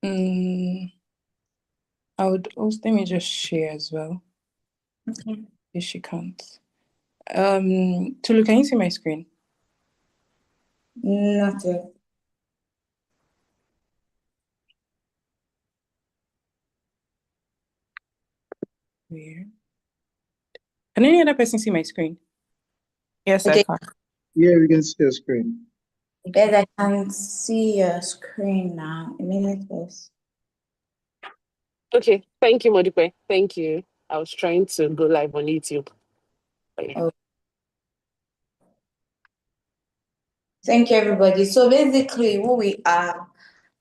I would also, let me just share as well, Okay. if she can't. Tulu, can you see my screen? Not yet. Weird. Can any other person see my screen? Yes, I Okay. can. Yeah, we can see your screen. Bet I can see your screen now. A minute, please. Okay, thank you, Modipe. Thank you. I was trying to go live on YouTube. Oh. Thank you, everybody. So basically, who we are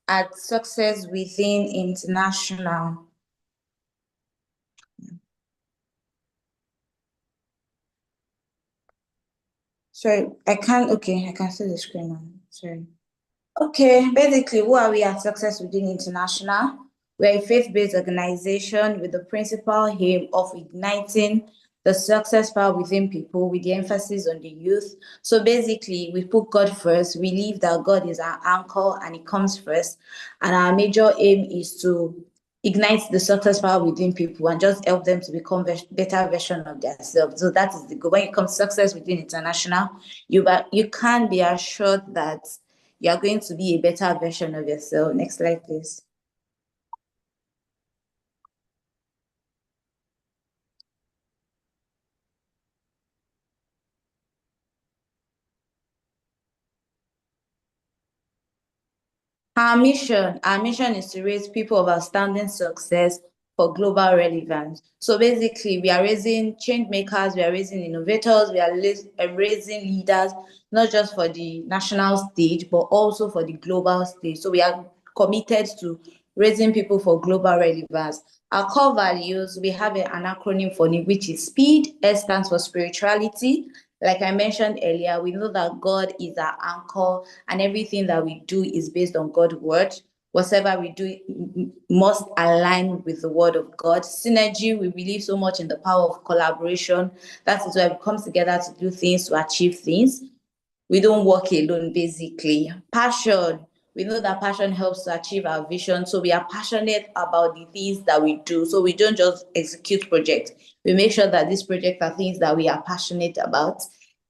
at Success Within International. Sorry, I can't. Okay, I can see the screen now. Sorry. Okay, basically, who are we at Success Within International? We're a faith-based organization with the principal aim of igniting the success power within people with the emphasis on the youth. So basically, we put God first. We believe that God is our anchor and it comes first. And our major aim is to ignite the success power within people and just help them to become better version of themselves. So that is the goal. When it comes to Success Within International, you can be assured that you are going to be a better version of yourself. Next slide, please. Our mission is to raise people of outstanding success for global relevance. So basically, we are raising change makers, we are raising innovators, we are raising leaders, not just for the national stage, but also for the global stage. So we are committed to raising people for global relevance. Our core values, we have an acronym for it, which is SPEED. S stands for spirituality. Like I mentioned earlier, we know that God is our anchor and everything that we do is based on God's word. Whatever we do must align with the word of God. Synergy, we believe so much in the power of collaboration. That is why we come together to do things, to achieve things. We don't work alone, basically. Passion, we know that passion helps to achieve our vision. So we are passionate about the things that we do. So we don't just execute projects. We make sure that these projects are things that we are passionate about.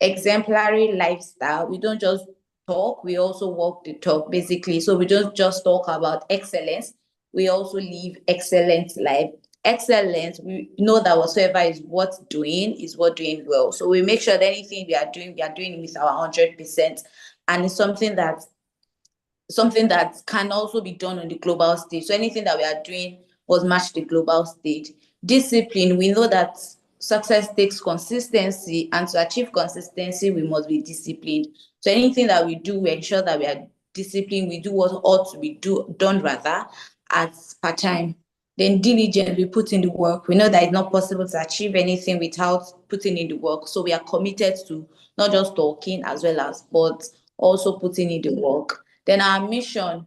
Exemplary lifestyle, we don't just talk, we also walk the talk, basically. So we don't just talk about excellence, we also live excellent life. Excellence, we know that whatsoever is worth doing is worth doing well. So we make sure that anything we are doing with our 100%. And it's something that can also be done on the global stage. So anything that we are doing must match the global stage. Discipline, we know that success takes consistency, and to achieve consistency, we must be disciplined. So anything that we do, we ensure that we are disciplined, we do what ought to be done rather at per time. Then diligent, we put in the work. We know that it's not possible to achieve anything without putting in the work. So we are committed to not just talking as well as, but also putting in the work. Then our mission,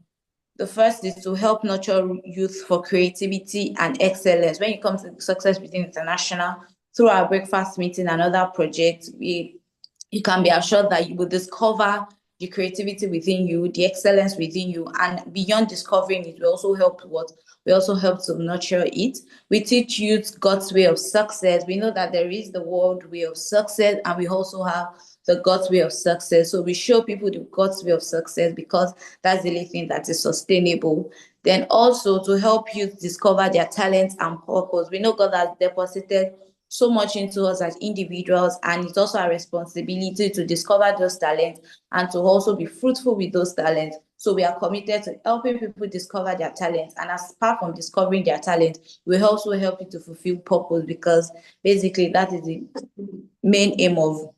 the first is to help nurture youth for creativity and excellence. When it comes to Success Within International, through our breakfast meeting and other projects, you can be assured that you will discover the creativity within you, the excellence within you, and beyond discovering it, we also help to nurture it. We teach youth God's way of success. We know that there is the world way of success, and we also have the God's way of success. So we show people the God's way of success because that's the only thing that is sustainable. Then also to help youth discover their talents and purpose. We know God has deposited so much into us as individuals, and it's also our responsibility to discover those talents and to also be fruitful with those talents. So we are committed to helping people discover their talents, and as apart from discovering their talent, we also help you to fulfill purpose, because basically that is the main aim of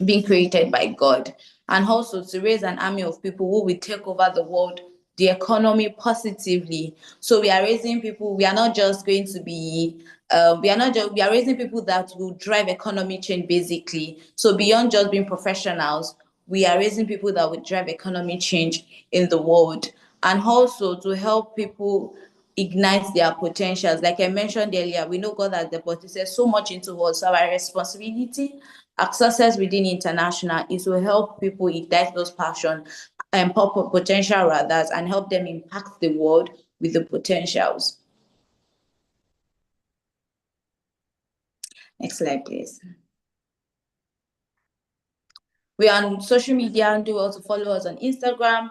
being created by God. And also to raise an army of people who will take over the world, the economy positively. So we are raising people, we are not just going to be we are raising people that will drive economy change, basically. So beyond just being professionals, we are raising people that will drive economy change in the world. And also to help people ignite their potentials. Like I mentioned earlier, we know God has deposited so much into us. So our responsibility as Success Within International is to help people ignite those passion and potential rather, and help them impact the world with the potentials. Next slide, please. We are on social media, and do also follow us on Instagram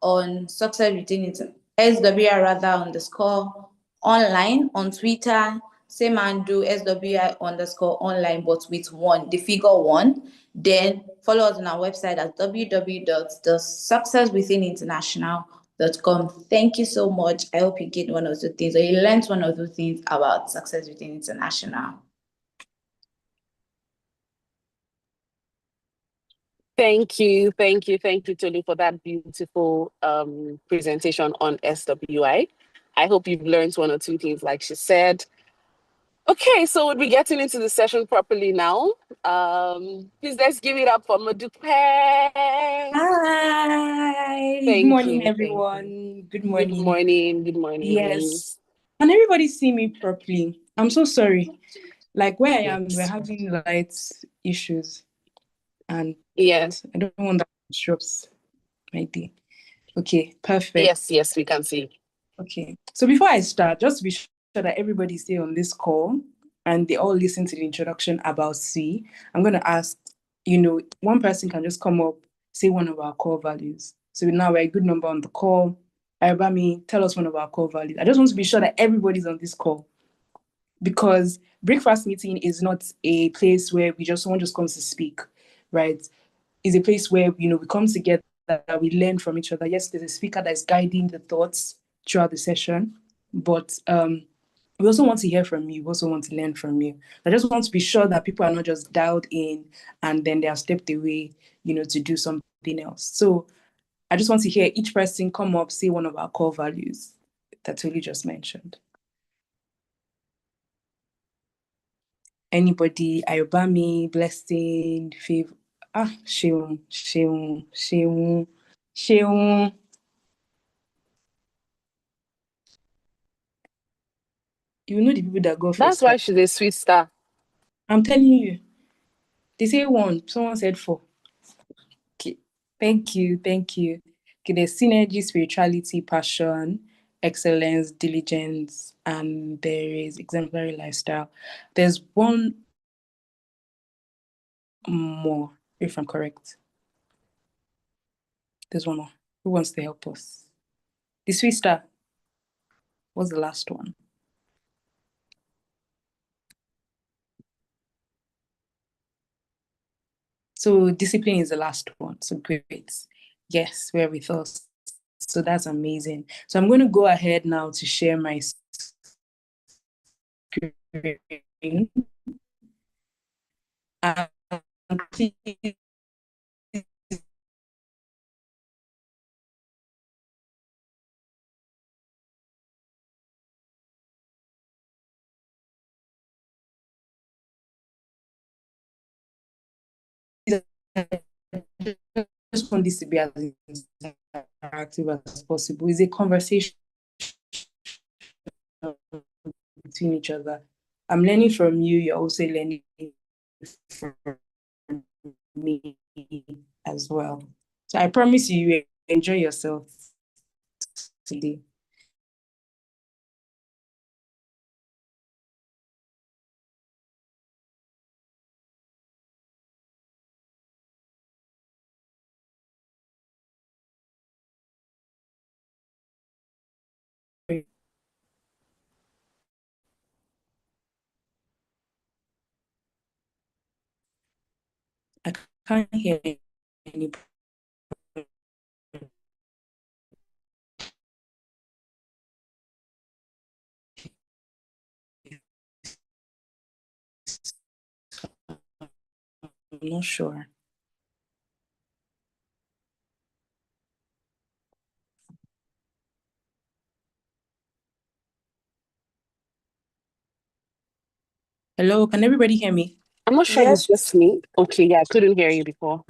on Success Within It, SWI rather underscore online, on Twitter, same handle SWI underscore online, but with one, the figure one. Then follow us on our website at www.thesuccesswithininternational.com. Thank you so much. I hope you get one of the things, or you learned one of the things about Success Within International. Thank you, Tolu, for that beautiful presentation on SWI. I hope you've learned one or two things, like she said. Okay, so we'll be getting into the session properly now. Please let's give it up for Modupe. Hi. Good Thank morning, you. everyone. Good Good morning. morning. Good morning. Yes. Can everybody see me properly? I'm so sorry. Like where I am, we're Yes. having light issues, and Yes. I don't want that to disrupt my day. Okay, perfect. Yes, we can see. Okay. So before I start, just to be sure that everybody stay on this call and they all listen to the introduction about C, I'm going to ask, one person can just come up, say one of our core values. So now we're a good number on the call. Ayobami, tell us one of our core values. I just want to be sure that everybody's on this call, because breakfast meeting is not a place where someone just comes to speak, right? It's a place where, we come together, we learn from each other. Yes, there's a speaker that's guiding the thoughts throughout the session, but we also want to hear from you. We also want to learn from you. I just want to be sure that people are not just dialed in and then they are stepped away, to do something else. So I just want to hear each person come up, say one of our core values that Tolu just mentioned. Anybody? Ayobami, Blessing, Favor. Sheung. You know the people that go first. That's why she's a sweet star. I'm telling you. They say 1, someone said 4. Okay. Thank you. Okay, there's synergy, spirituality, passion, excellence, diligence, and there is exemplary lifestyle. There's one more, if I'm correct. There's one more. Who wants to help us? The sweet star. What's the last one? So discipline is the last one. So great. Yes, we're with us. So that's amazing. So I'm going to go ahead now to share my screen. And please just want this to be as interactive as possible. It's a conversation between each other. I'm learning from you. You're also learning from me as well. So I promise you will enjoy yourself today. I can't hear anybody. I'm not sure. Hello, can everybody hear me? I'm not sure if it's just me. Okay, yeah, I couldn't hear you before.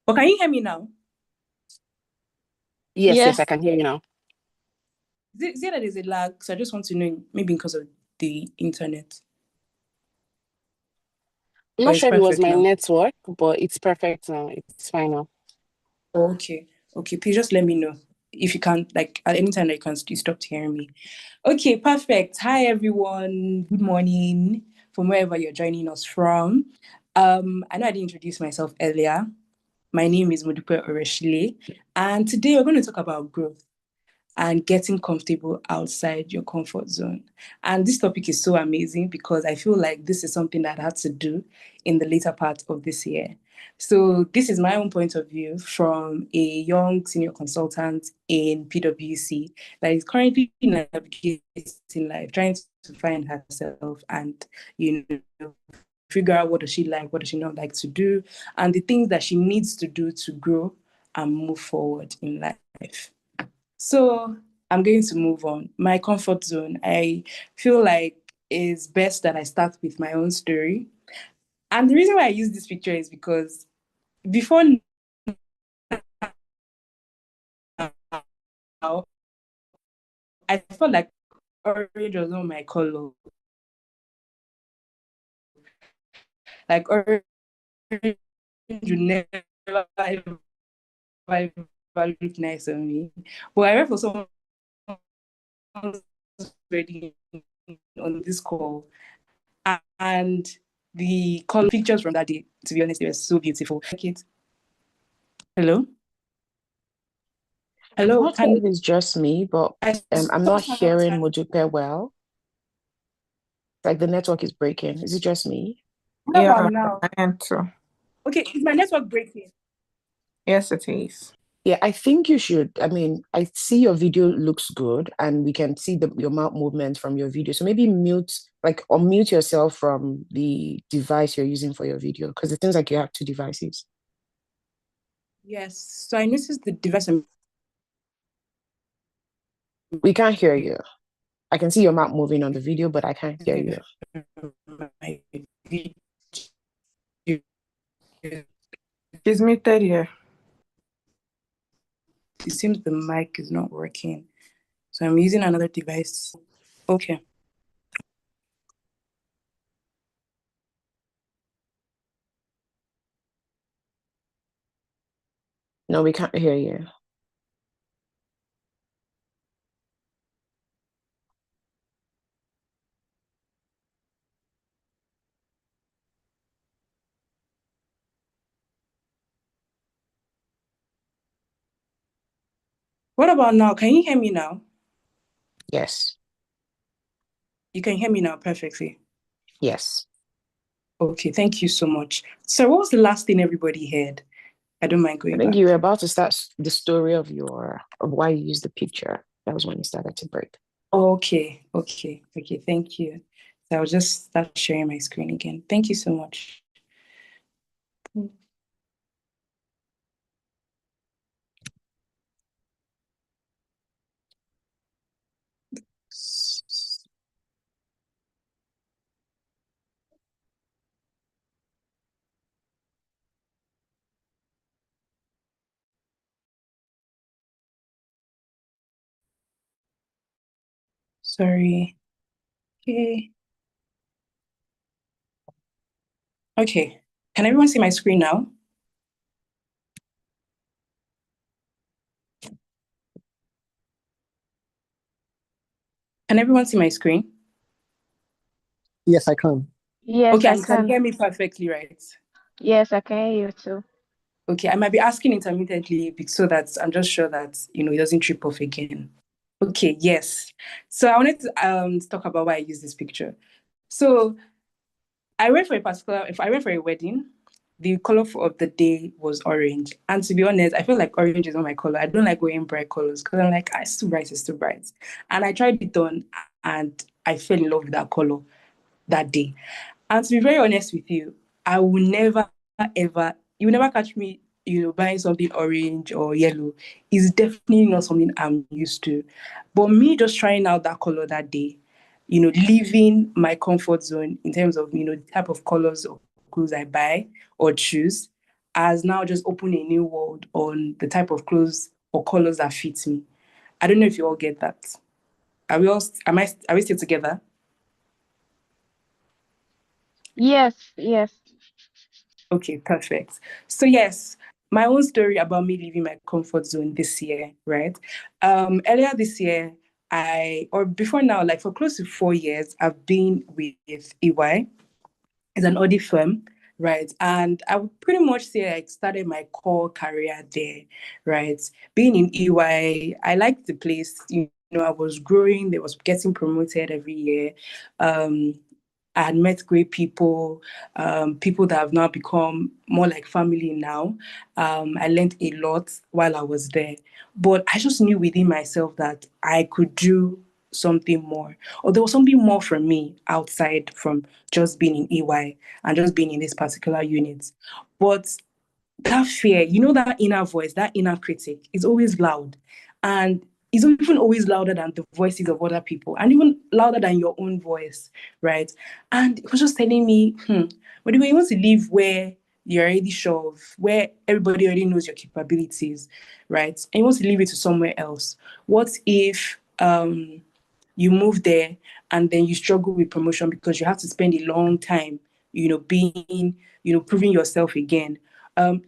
But can you hear me now? Yes, I can hear you now. Is it that there's a lag? So I just want to know, maybe because of the internet. I'm Or not it's sure if it was perfect my now. network, but it's perfect now. It's fine now. Okay. Please just let me know if you can't, like at any time that you stopped hearing me. Okay, perfect. Hi everyone. Good morning from wherever you're joining us from. I know I didn't introduce myself earlier. My name is Modupe Oreshile, and today we're going to talk about growth and getting comfortable outside your comfort zone. And this topic is so amazing because I feel like this is something that I had to do in the later part of this year. So this is my own point of view from a young senior consultant in PwC that is currently navigating life, trying to find herself and, figure out what does she like, what does she not like to do, and the things that she needs to do to grow and move forward in life. So I'm going to move on. My comfort zone, I feel like is best that I start with my own story. And the reason why I use this picture is because before now, I felt like orange was not my color. Like orange would never ever look nice on me. But I went for someone already on this call, and the color pictures from that day, to be honest, they were so beautiful. Hello? I'm Hello, not sure if it's just me, but I I'm not hearing Modupe well. Like the network is breaking. Is it just me? What Yeah, about now? I am too. Okay, is my network breaking? Yes, it is. Yeah, I think you should. I mean, I see your video looks good and we can see your mouth movement from your video. So maybe unmute yourself from the device you're using for your video because it seems like you have two devices. Yes, so I noticed the device. We can't hear you. I can see your mouth moving on the video, but I can't hear you. She's muted here. It seems the mic is not working. So I'm using another device. Okay. No, we can't hear you. What about now? Can you hear me now? Yes. You can hear me now perfectly. Yes. Okay, thank you so much. So what was the last thing everybody heard? I don't mind going I think back. you were about to start the story of why you used the picture. That was when you started to break. Okay, thank you. So I'll just start sharing my screen again. Thank you so much. Sorry. Okay. Okay. Can everyone see my screen now? Can everyone see my screen? Yes, I can. Yes, Okay, I and you can can. hear me perfectly, right? Yes, I can hear you too. Okay, I might be asking intermittently so that I'm just sure that it doesn't trip off again. Okay, yes. So I wanted to talk about why I use this picture. So I went for a wedding. The color of the day was orange. And to be honest, I feel like orange is not my color. I don't like wearing bright colors because I'm like, it's too bright, it's too bright. And I tried it on and I fell in love with that color that day. And to be very honest with you, I will never, ever, you will never catch me, buying something orange or yellow. It's definitely not something I'm used to. But me just trying out that color that day, leaving my comfort zone in terms of, the type of colors or clothes I buy or choose, has now just opened a new world on the type of clothes or colors that fit me. I don't know if you all get that. Are we still together? Yes, yes. Okay, perfect. So yes, my own story about me leaving my comfort zone this year, right? Earlier this year, or before now, like for close to 4 years, I've been with EY. It's an audit firm, right? And I would pretty much say I started my core career there, right? Being in EY, I liked the place. I was growing. They was getting promoted every year. I had met great people, people that have now become more like family now. I learned a lot while I was there, but I just knew within myself that I could do something more, or there was something more for me outside from just being in EY and just being in this particular unit. But that fear, that inner voice, that inner critic is always loud. And it's even always louder than the voices of other people and even louder than your own voice, right? And it was just telling me, but you want to live where you're already sure of, where everybody already knows your capabilities, right? And you want to leave it to somewhere else. What if you move there and then you struggle with promotion because you have to spend a long time, being, proving yourself again?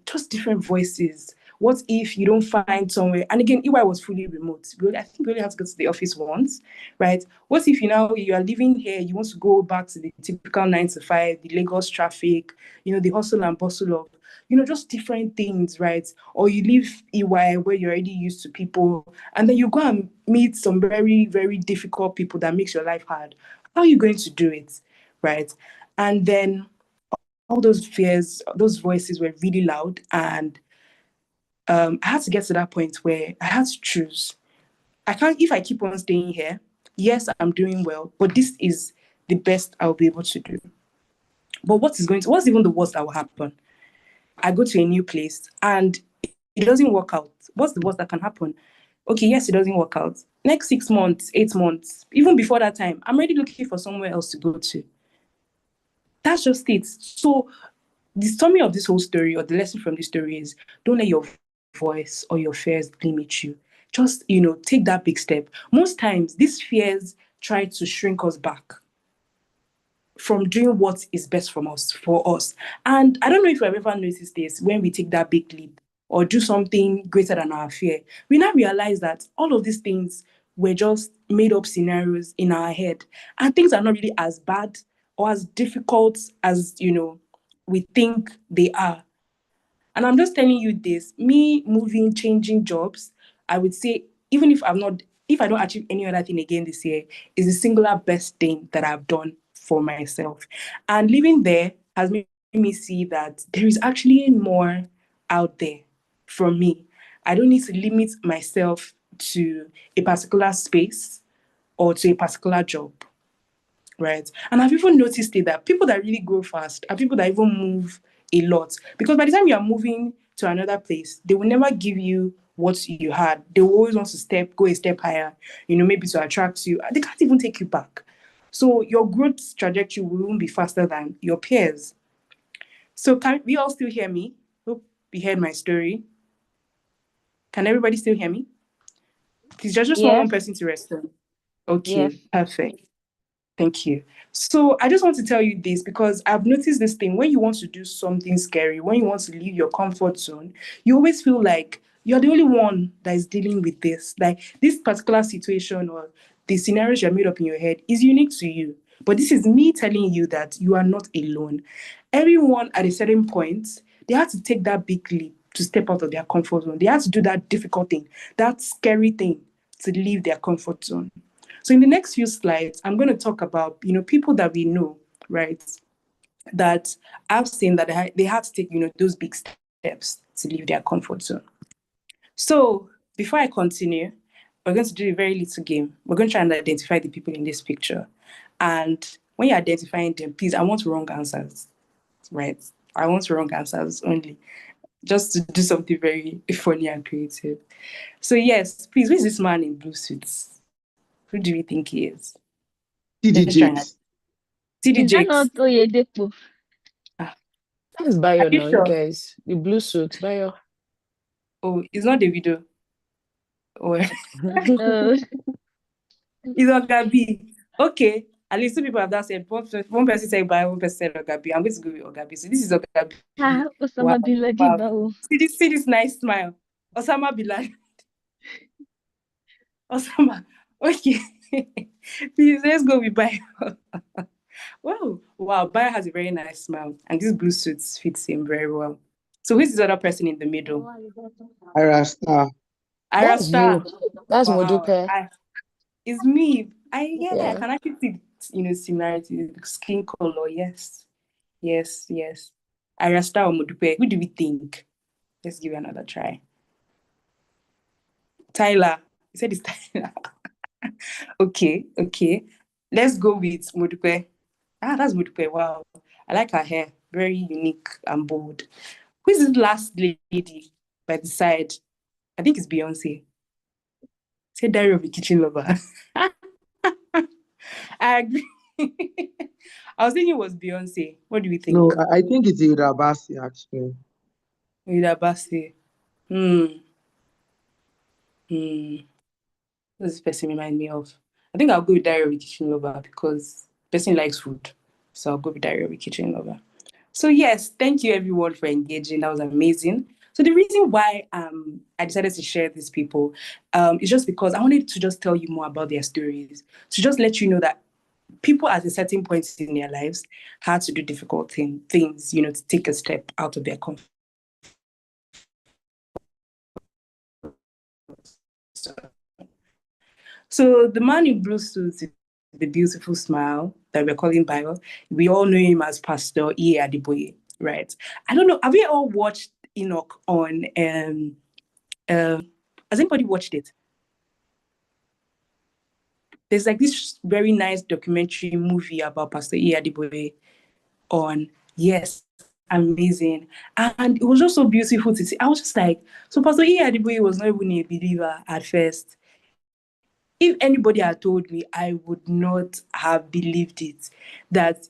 Just different voices. What if you don't find somewhere? And again, EY was fully remote. I think we only have to go to the office once, right? What if you are living here, you want to go back to the typical 9 to 5, the Lagos traffic, the hustle and bustle of, just different things, right? Or you leave EY where you're already used to people, and then you go and meet some very, very difficult people that makes your life hard. How are you going to do it, right? And then all those fears, those voices were really loud. And I had to get to that point where I had to choose. If I keep on staying here, yes, I'm doing well, but this is the best I'll be able to do. But what's even the worst that will happen? I go to a new place and it doesn't work out. What's the worst that can happen? Okay, yes, it doesn't work out. Next 6 months, 8 months, even before that time, I'm already looking for somewhere else to go to. That's just it. So the summary of this whole story, or the lesson from this story, is don't let your voice or your fears limit you. Just, take that big step. Most times, these fears try to shrink us back from doing what is best for us. And I don't know if you've ever noticed this, when we take that big leap or do something greater than our fear, we now realize that all of these things were just made up scenarios in our head. And things are not really as bad or as difficult as, we think they are. And I'm just telling you this, me moving, changing jobs, I would say, even if I don't achieve any other thing again this year, is the singular best thing that I've done for myself. And living there has made me see that there is actually more out there from me. I don't need to limit myself to a particular space or to a particular job, right? And I've even noticed it that people that really grow fast are people that even move a lot. Because by the time you are moving to another place, they will never give you what you had. They will always want to go a step higher, maybe to attract you. They can't even take you back. So your growth trajectory will even be faster than your peers. So can we all still hear me? Hope you heard my story. Can everybody still hear me? Please just want one person to respond. Okay, Yes. perfect. Thank you. So I just want to tell you this because I've noticed this thing. When you want to do something scary, when you want to leave your comfort zone, you always feel like you're the only one that is dealing with this. Like this particular situation or the scenarios you made up in your head is unique to you. But this is me telling you that you are not alone. Everyone at a certain point, they had to take that big leap to step out of their comfort zone. They had to do that difficult thing, that scary thing to leave their comfort zone. So in the next few slides, I'm going to talk about, people that we know, right, that I've seen that they have to take, those big steps to leave their comfort zone. So before I continue, we're going to do a very little game. We're going to try and identify the people in this picture. And when you're identifying them, please, I want wrong answers, right? I want wrong answers only, just to do something very funny and creative. So yes, please, who is this man in blue suits? Who do we think he is? TD Jakes. TD Is that Jakes. not Oyedepo? That's Bayo Are you now, you sure? guys. The blue suit, Bayo. Oh, it's not Davido. Or No. it's not Gabi. Okay. At least two people have that said. One person said Bayo, one person said Ogabi. I'm going to go with Ogabi. So this is Ogabi. Wow. Osama bin Laden. Wow. Bao. See this nice smile. Osama bin Laden. Osama. Okay. Please, let's go with Bayo. Wow. Bayo has a very nice smile. And this blue suit fits him very well. So who's this other person in the middle? Arasta. That's Arasta. you. That's Wow. Modupe. It's me. I Yeah. can actually see, similarity. Skin color, yes. Arasta or Modupe. Who do we think? Let's give it another try. Tyler. You said it's Tyler. Okay. Let's go with Modupe. That's Modupe. Wow. I like her hair. Very unique and bold. Who is this last lady by the side? I think it's Beyonce. Say Diary of a Kitchen Lover. I agree. I was thinking it was Beyonce. What do we think? No, I think it's Hilda Basi, actually. Hilda Basi. What does this person remind me of? I think I'll go with Diary of a Kitchen Lover because person likes food. So I'll go with Diary of a Kitchen Lover. So yes, thank you everyone for engaging. That was amazing. So the reason why I decided to share these people is just because I wanted to just tell you more about their stories. To just let you know that people at a certain point in their lives had to do difficult things, to take a step out of their comfort. So the man in blue suit is the beautiful smile that we're calling Bayo. We all know him as Pastor E. Adeboye, right? I don't know. Have we all watched Enoch on? Has anybody watched it? There's like this very nice documentary movie about Pastor E. Adeboye on. Yes, amazing. And it was just so beautiful to see. I was just like, so Pastor E. Adeboye was not even a believer at first. If anybody had told me, I would not have believed it, that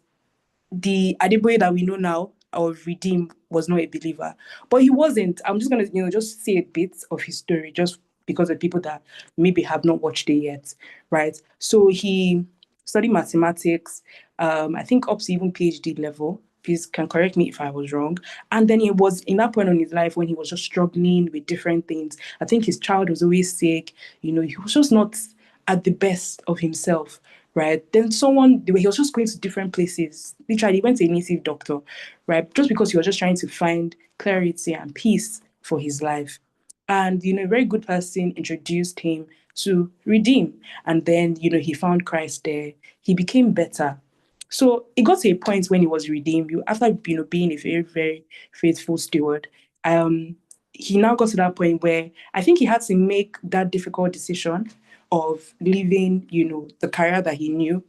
the Adeboye that we know now, of Redeem, was not a believer. But he wasn't. I'm just going to, just say a bit of his story, just because of people that maybe have not watched it yet, right? So he studied mathematics, I think up to even PhD level. Please can correct me if I was wrong. And then he was in that point in his life when he was just struggling with different things. I think his child was always sick. He was just not at the best of himself, right? Then he was just going to different places. Literally, he went to a native doctor, right? Just because he was just trying to find clarity and peace for his life. And, a very good person introduced him to Redeem. And then, he found Christ there. He became better. So it got to a point when he was redeemed, after, being a very, very faithful steward. He now got to that point where I think he had to make that difficult decision of leaving, the career that he knew,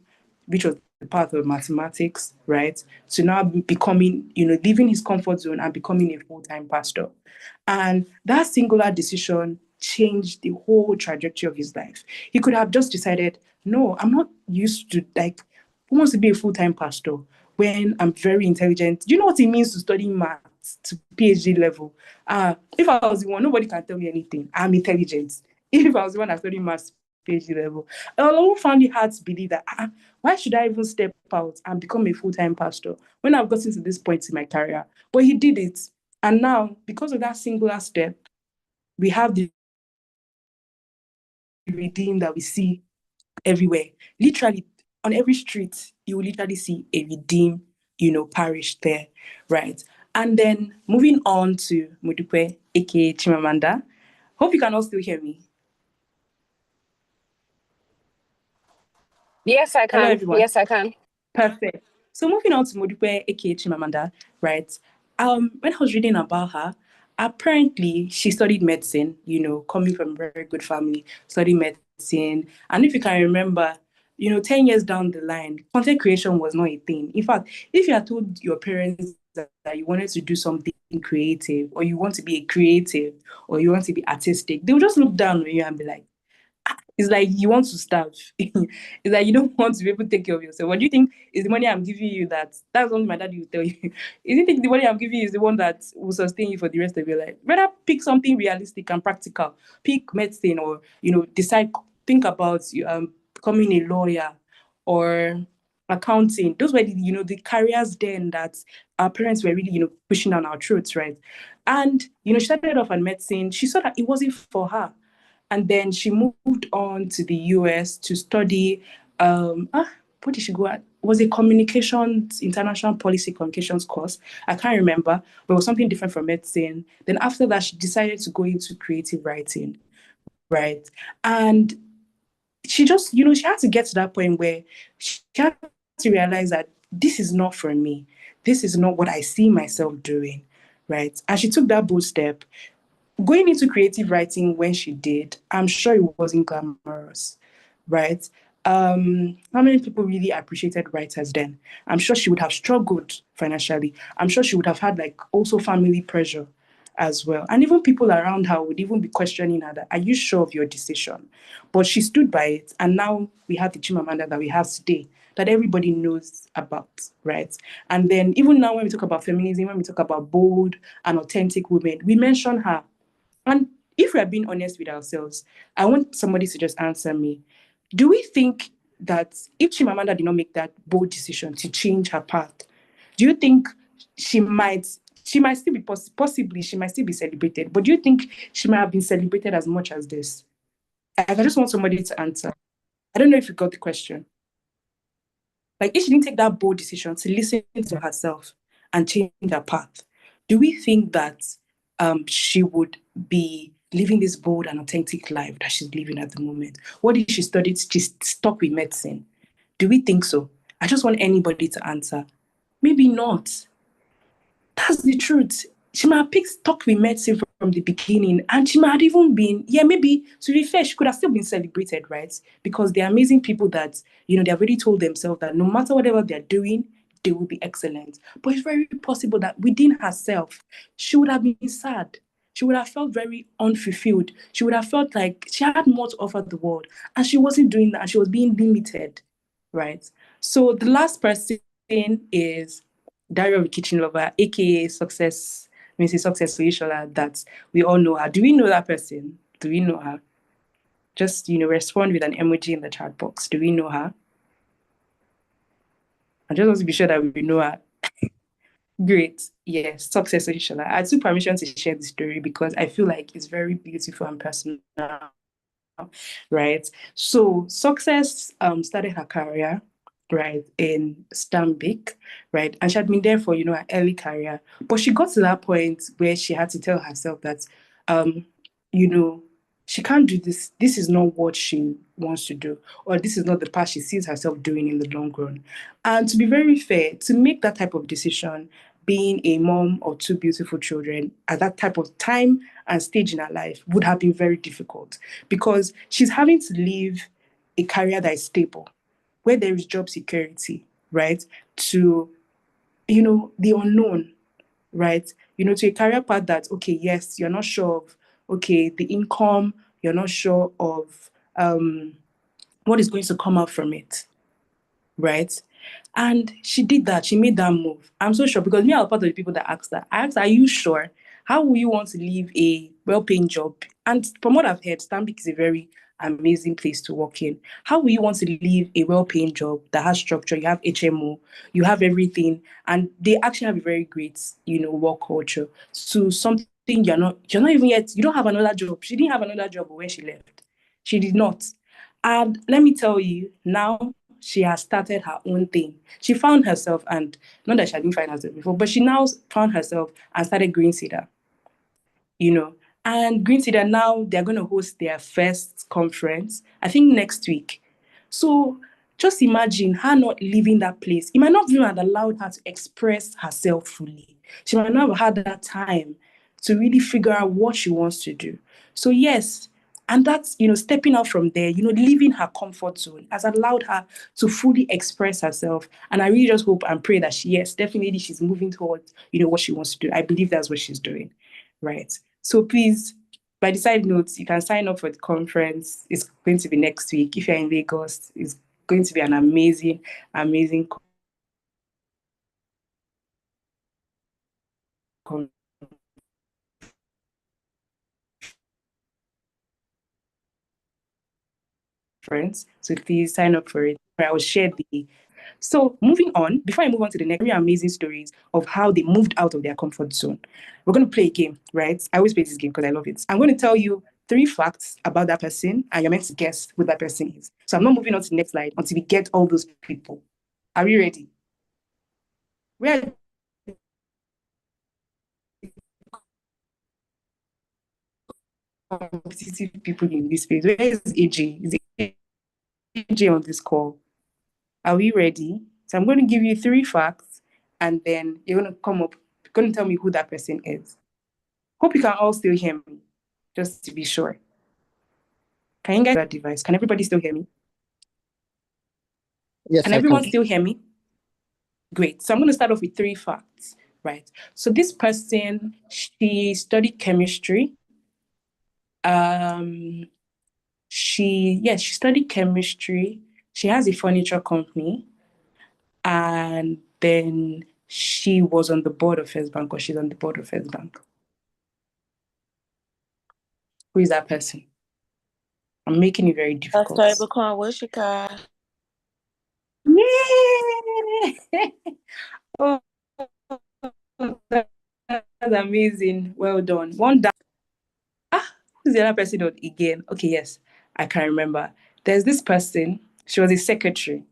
which was the path of mathematics, right? To now becoming, leaving his comfort zone and becoming a full-time pastor. And that singular decision changed the whole trajectory of his life. He could have just decided, no, I'm not used to, who wants to be a full-time pastor when I'm very intelligent? Do you know what it means to study maths to PhD level? If I was the one, nobody can tell me anything. I'm intelligent. If I was the one that studied maths PhD level, I always found it hard to believe that why should I even step out and become a full-time pastor when I've gotten to this point in my career? But he did it. And now, because of that singular step, we have the Redeem that we see everywhere. Literally, on every street, you will literally see a Redeem, parish there, right? And then moving on to Modupe, aka Chimamanda. Hope you can all still hear me. Yes, I can. Hello, everyone. Yes, I can. Perfect. So moving on to Modupe, aka Chimamanda, right? When I was reading about her, apparently she studied medicine, coming from a very good family, studied medicine. And if you can remember, 10 years down the line, content creation was not a thing. In fact, if you had told your parents that you wanted to do something creative, or you want to be a creative, or you want to be artistic, they would just look down on you and be like, it's like you want to starve. It's like you don't want to be able to take care of yourself. What do you think is the money I'm giving you that's what my daddy will tell you? Is you think the money I'm giving you is the one that will sustain you for the rest of your life? Better pick something realistic and practical. Pick medicine or, think about becoming a lawyer or accounting. Those were the careers then that our parents were really, pushing down our throats, right? And, she started off in medicine. She saw that it wasn't for her. And then she moved on to the US to study, what did she go at? Was it communications, international policy communications course? I can't remember, but it was something different from medicine. Then after that, she decided to go into creative writing, right? And she just, she had to get to that point where she had to realize that this is not for me. This is not what I see myself doing, right? And she took that bold step. Going into creative writing when she did, I'm sure it wasn't glamorous, right? How many people really appreciated writers then? I'm sure she would have struggled financially. I'm sure she would have had like also family pressure as well. And even people around her would even be questioning her that, are you sure of your decision? But she stood by it. And now we have the Chimamanda that we have today that everybody knows about, right? And then even now when we talk about feminism, when we talk about bold and authentic women, we mention her. And if we are being honest with ourselves, I want somebody to just answer me. Do we think that if Chimamanda did not make that bold decision to change her path, do you think she might still be possibly she might still be celebrated, but do you think she might have been celebrated as much as this? I just want somebody to answer. I don't know if you got the question. Like, if she didn't take that bold decision to listen to herself and change her path, do we think that she would be living this bold and authentic life that she's living at the moment? What if she studied, she's stuck with medicine? Do we think so? I just want anybody to answer. Maybe not. That's the truth. She might have picked stuck with medicine from the beginning, and she might have even been, maybe to be fair, she could have still been celebrated, right? Because they're amazing people that, they've already told themselves that no matter whatever they're doing, they will be excellent. But it's very possible that within herself, she would have been sad. She would have felt very unfulfilled. She would have felt like she had more to offer the world, and she wasn't doing that, and she was being limited, right? So the last person is Dario the Kitchen Lover, aka Success, Mrs. Success Oyishola, that we all know her. Do we know that person? Do we know her? Just, respond with an emoji in the chat box. Do we know her? I just want to be sure that we know her. Great. Yes, Success Oyishola. I took permission to share the story because I feel like it's very beautiful and personal, right? So Success started her career, right, in Stanbic, right? And she had been there for, her early career. But she got to that point where she had to tell herself that, you know, she can't do this. This is not what she wants to do, or this is not the path she sees herself doing in the long run. And to be very fair, to make that type of decision, being a mom of two beautiful children at that type of time and stage in her life would have been very difficult because she's having to leave a career that is stable, where there is job security, right? To, the unknown, right? To a career path that, okay, yes, you're not sure of, okay, the income, you're not sure of what is going to come out from it, right? And she did that. She made that move. I'm so sure because me, I was part of the people that asked that. I asked, are you sure? How will you want to leave a well-paying job? And from what I've heard, Stanbic is a very amazing place to work in. How will you want to leave a well-paying job that has structure? You have HMO, you have everything, and they actually have a very great, work culture. So something you're not even yet. You don't have another job. She didn't have another job when she left. She did not. And let me tell you, now she has started her own thing. She found herself, and not that she didn't find herself before, but she now found herself and started Green Cedar, And Green Cedar now, they're going to host their first conference, I think next week. So just imagine her not leaving that place. It might not even have allowed her to express herself fully. She might not have had that time to really figure out what she wants to do. So yes, and that's, stepping out from there, leaving her comfort zone has allowed her to fully express herself. And I really just hope and pray that yes, definitely she's moving towards, what she wants to do. I believe that's what she's doing, right? So please, by the side notes, you can sign up for the conference. It's going to be next week. If you're in Lagos, it's going to be an amazing, amazing conference. So please sign up for it. I will share the. So moving on, before I move on to the next, very amazing stories of how they moved out of their comfort zone. We're going to play a game, right? I always play this game because I love it. I'm going to tell you 3 facts about that person, and you're meant to guess who that person is. So I'm not moving on to the next slide until we get all those people. Are we ready? Where are competitive people in this space? Where is AJ? Is AJ on this call? Are we ready? So I'm going to give you 3 facts, and then you're going to going to tell me who that person is. Hope you can all still hear me, just to be sure. Can you guys that device? Can everybody still hear me? Yes, Can I everyone can. still hear me? Great. So I'm going to start off with 3 facts, right? So this person, she studied chemistry. She studied chemistry. She has a furniture company, and then she was on the board of First Bank, or she's on the board of First Bank. Who is that person? I'm making it very difficult. Pastor Ibukwan Woshika. Yay! Oh, that's amazing. Well done. One down. Who's the other person again? Okay, yes, I can remember. There's this person. She was a secretary.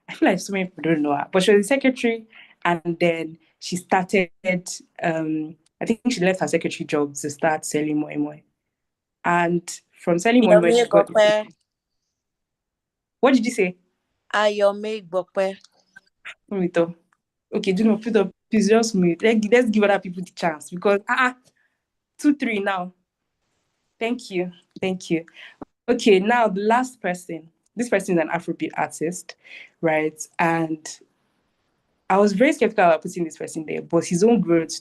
I feel like so many people don't know her, but she was a secretary, and then she started. I think she left her secretary job to start selling moi moi, and from selling moi moi, she got. What did you say? Ayome Gbokpe. Okay, do not put up. Please just mute. Let's give other people the chance, because 2-3 now. Thank you. Okay, now the last person. This person is an Afrobeat artist, right? And I was very skeptical about putting this person there, but his own growth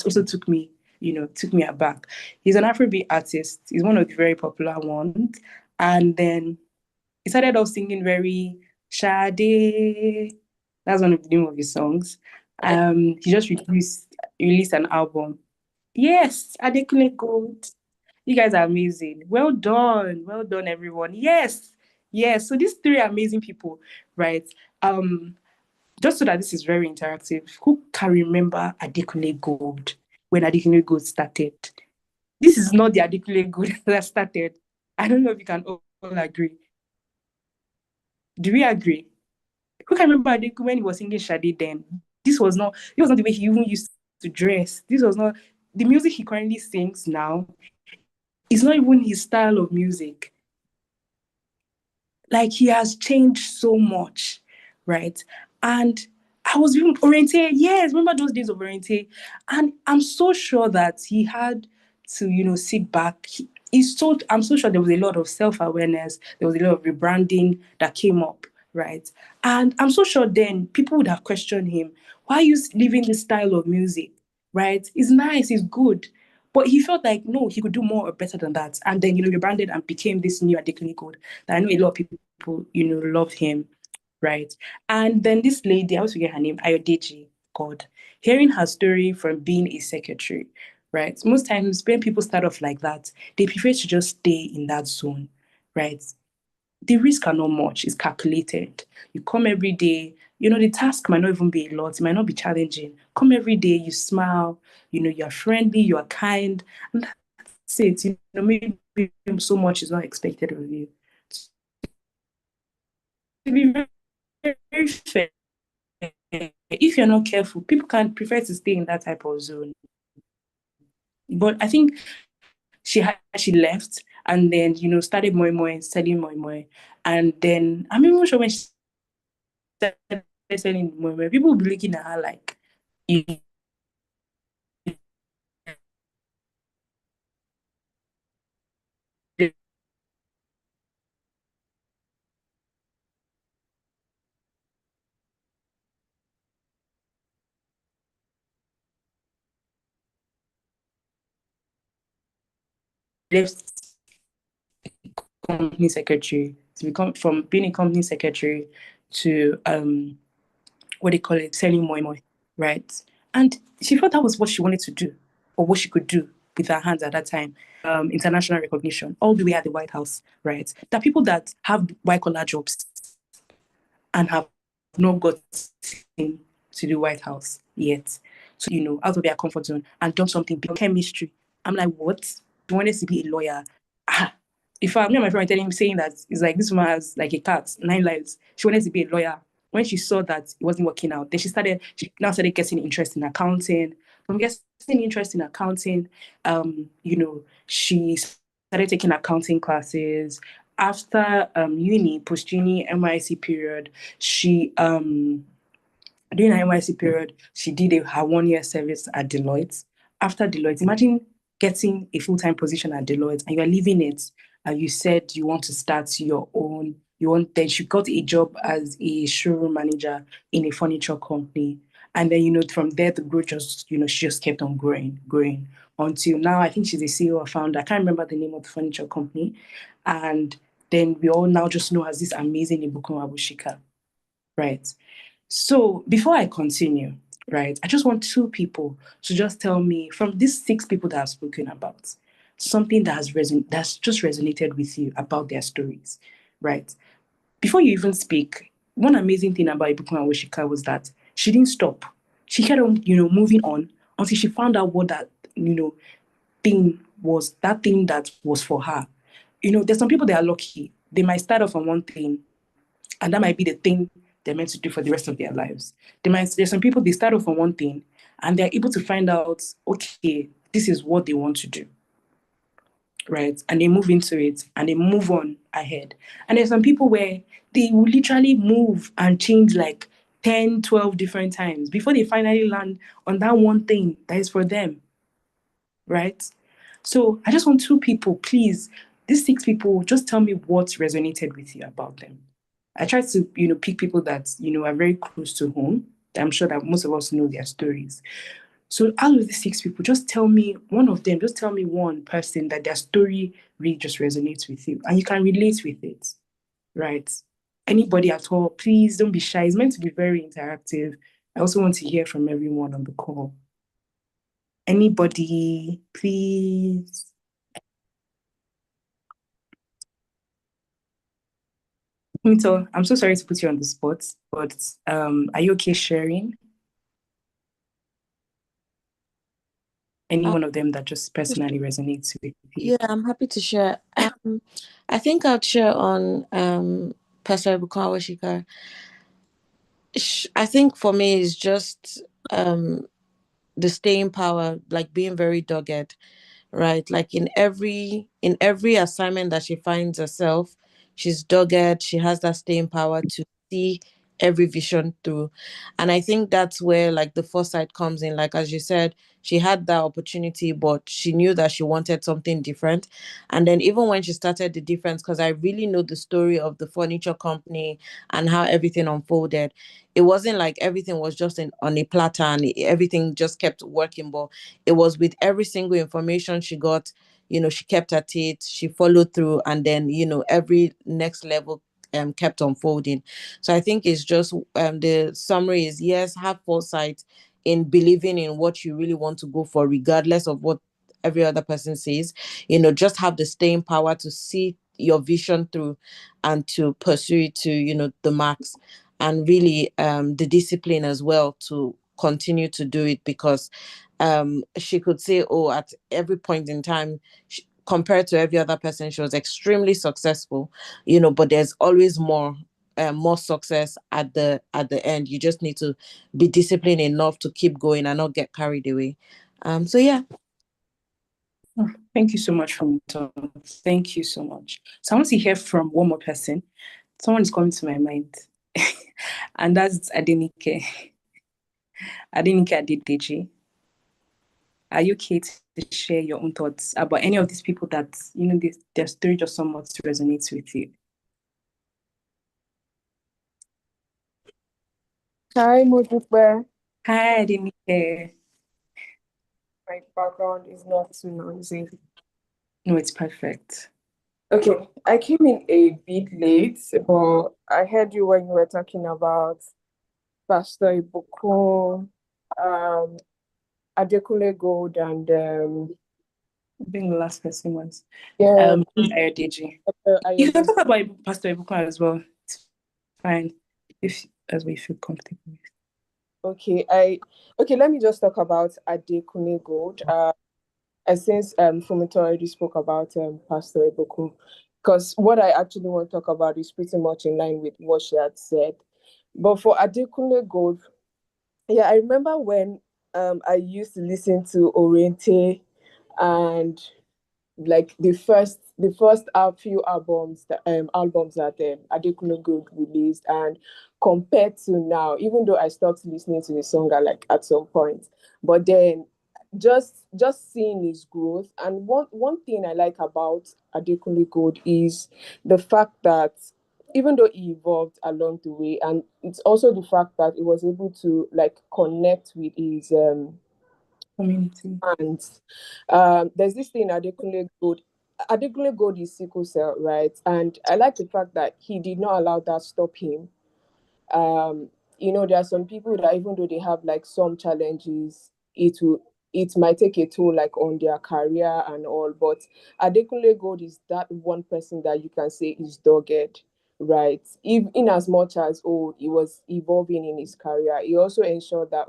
also took me aback. He's an Afrobeat artist. He's one of the very popular ones. And then he started off singing very Sade. That's one of the name of his songs. He just released an album. Yes, Adekunle Gold. You guys are amazing. Well done, everyone. Yes. So these 3 amazing people, right? Just so that this is very interactive, who can remember Adekunle Gold when Adekunle Gold started? This is not the Adekunle Gold that started. I don't know if you can all agree. Do we agree? Who can remember Adekunle when he was singing Sade then? This was not the way he even used to dress. This was not the music he currently sings now. It's not even his style of music. Like, he has changed so much, right? And I was even Oriente. Yes, remember those days of Oriente? And I'm so sure that he had to, sit back. I'm so sure there was a lot of self-awareness. There was a lot of rebranding that came up, right? And I'm so sure then people would have questioned him. Why are you living this style of music, right? It's nice, it's good. But he felt like, no, he could do more or better than that. And then, rebranded and became this new Adekunle Gold that I know a lot of people, love him, right? And then this lady, I always forget her name, Ayodeji, God. Hearing her story from being a secretary, right? Most times when people start off like that, they prefer to just stay in that zone, right? The risk are not much, it's calculated. You come every day, the task might not even be a lot, it might not be challenging. Come every day, you smile, you're friendly, you're kind, and that's it. Maybe so much is not expected of you. To be very, very fair, if you're not careful, people can prefer to stay in that type of zone. But I think she left, and then started moi moi, selling moi moi, and then I'm even sure when she started selling moi moi, people will be looking at her like, left company secretary to become, from being a company secretary to what they call it, selling moi moi, right? And she felt that was what she wanted to do, or what she could do with her hands at that time. International recognition all the way at the White House, right? There are people that have white collar jobs and have not gotten to the White House yet. So, out of their comfort zone and done something big, chemistry. I'm like, what? You wanted to be a lawyer? If me and my friend were telling me, saying that it's like this woman has like a cat, 9 lives. She wanted to be a lawyer. When she saw that it wasn't working out, then she now started getting interest in accounting. From getting interest in accounting, she started taking accounting classes. After uni, post-uni, NYSC period, during her NYSC period, she did her 1-year service at Deloitte. After Deloitte, imagine getting a full-time position at Deloitte and you're leaving it, and you said you want to start your own. Then she got a job as a showroom manager in a furniture company. And then, from there, the growth just, she just kept on growing until now. I think she's a CEO or founder. I can't remember the name of the furniture company. And then we all now just know her as this amazing Ibukun Abushika, right? So before I continue, right, I just want 2 people to just tell me from these 6 people that I've spoken about, something that's just resonated with you about their stories, right? Before you even speak, one amazing thing about Ibukun Awoshika was that she didn't stop. She kept on, moving on until she found out what that, thing was, that thing that was for her. There's some people that are lucky. They might start off on one thing, and that might be the thing they're meant to do for the rest of their lives. There's some people, they start off on one thing and they're able to find out, okay, this is what they want to do, right? And they move into it and they move on ahead. And there's some people where they will literally move and change like 10, 12 different times before they finally land on that one thing that is for them, right? So I just want 2 people, please, these 6 people, just tell me what resonated with you about them. I try to, pick people that, are very close to home. I'm sure that most of us know their stories. So out of the 6 people, just tell me one of them, just tell me one person that their story really just resonates with you and you can relate with it, right? Anybody at all, please don't be shy. It's meant to be very interactive. I also want to hear from everyone on the call. Anybody, please? Mito, I'm so sorry to put you on the spot, but are you okay sharing? Any one of them that just personally resonates with you? Yeah, I'm happy to share. I think I'll share on Pastor Ibukun Awosika. I think for me it's just the staying power, like being very dogged, right? Like in every assignment that she finds herself, she's dogged. She has that staying power to see every vision through. And I think that's where like the foresight comes in. Like as you said, she had that opportunity, but she knew that she wanted something different. And then even when she started the difference, because I really know the story of the furniture company and how everything unfolded, it wasn't like everything was just on a platter and everything just kept working, but it was with every single information she got, she kept at it, she followed through, and then, every next level kept unfolding. So I think it's just the summary is, yes, have foresight in believing in what you really want to go for, regardless of what every other person says. Just have the staying power to see your vision through and to pursue it to the max, and really the discipline as well to continue to do it, because she could say, oh, at every point in time, compared to every other person, she was extremely successful, but there's always more success at the end. You just need to be disciplined enough to keep going and not get carried away. So yeah. Thank you so much, Tom. Thank you so much. So I want to hear from one more person. Someone is coming to my mind, and that's Adenike. Adenike Adedeji. Are you okay to share your own thoughts about any of these people that, their story just somewhat resonates with you? Hi, Modupe. Hi, Adenike. My background is not too noisy. No, it's perfect. Okay, I came in a bit late, but I heard you when you were talking about Pastor Ibukun, Adekunle Gold, and I think the last person was yeah, Ayodeji. You can Ayodele. talk about Pastor Ibukun as well. It's fine. if as we feel comfortable with. Okay, let me just talk about Adekunle Gold. Since Fumito already spoke about Pastor Ibukun, because what I actually want to talk about is pretty much in line with what she had said. But for Adekunle Gold, yeah, I remember when I used to listen to Oriente and like the first few albums that Adekunle Gold released, and compared to now, even though I stopped listening to the song at some point, but then just seeing his growth. And one thing I like about Adekunle Gold is the fact that even though he evolved along the way, and it's also the fact that he was able to like connect with his Community. and there's this thing Adekunle Gold. Adekunle Gold is sickle cell, right? And I like the fact that he did not allow that stop him. um there are some people that even though they have like some challenges, it might take a toll like on their career and all, but Adekunle Gold is that one person that you can say is dogged, right? If in as much as he was evolving in his career, he also ensured that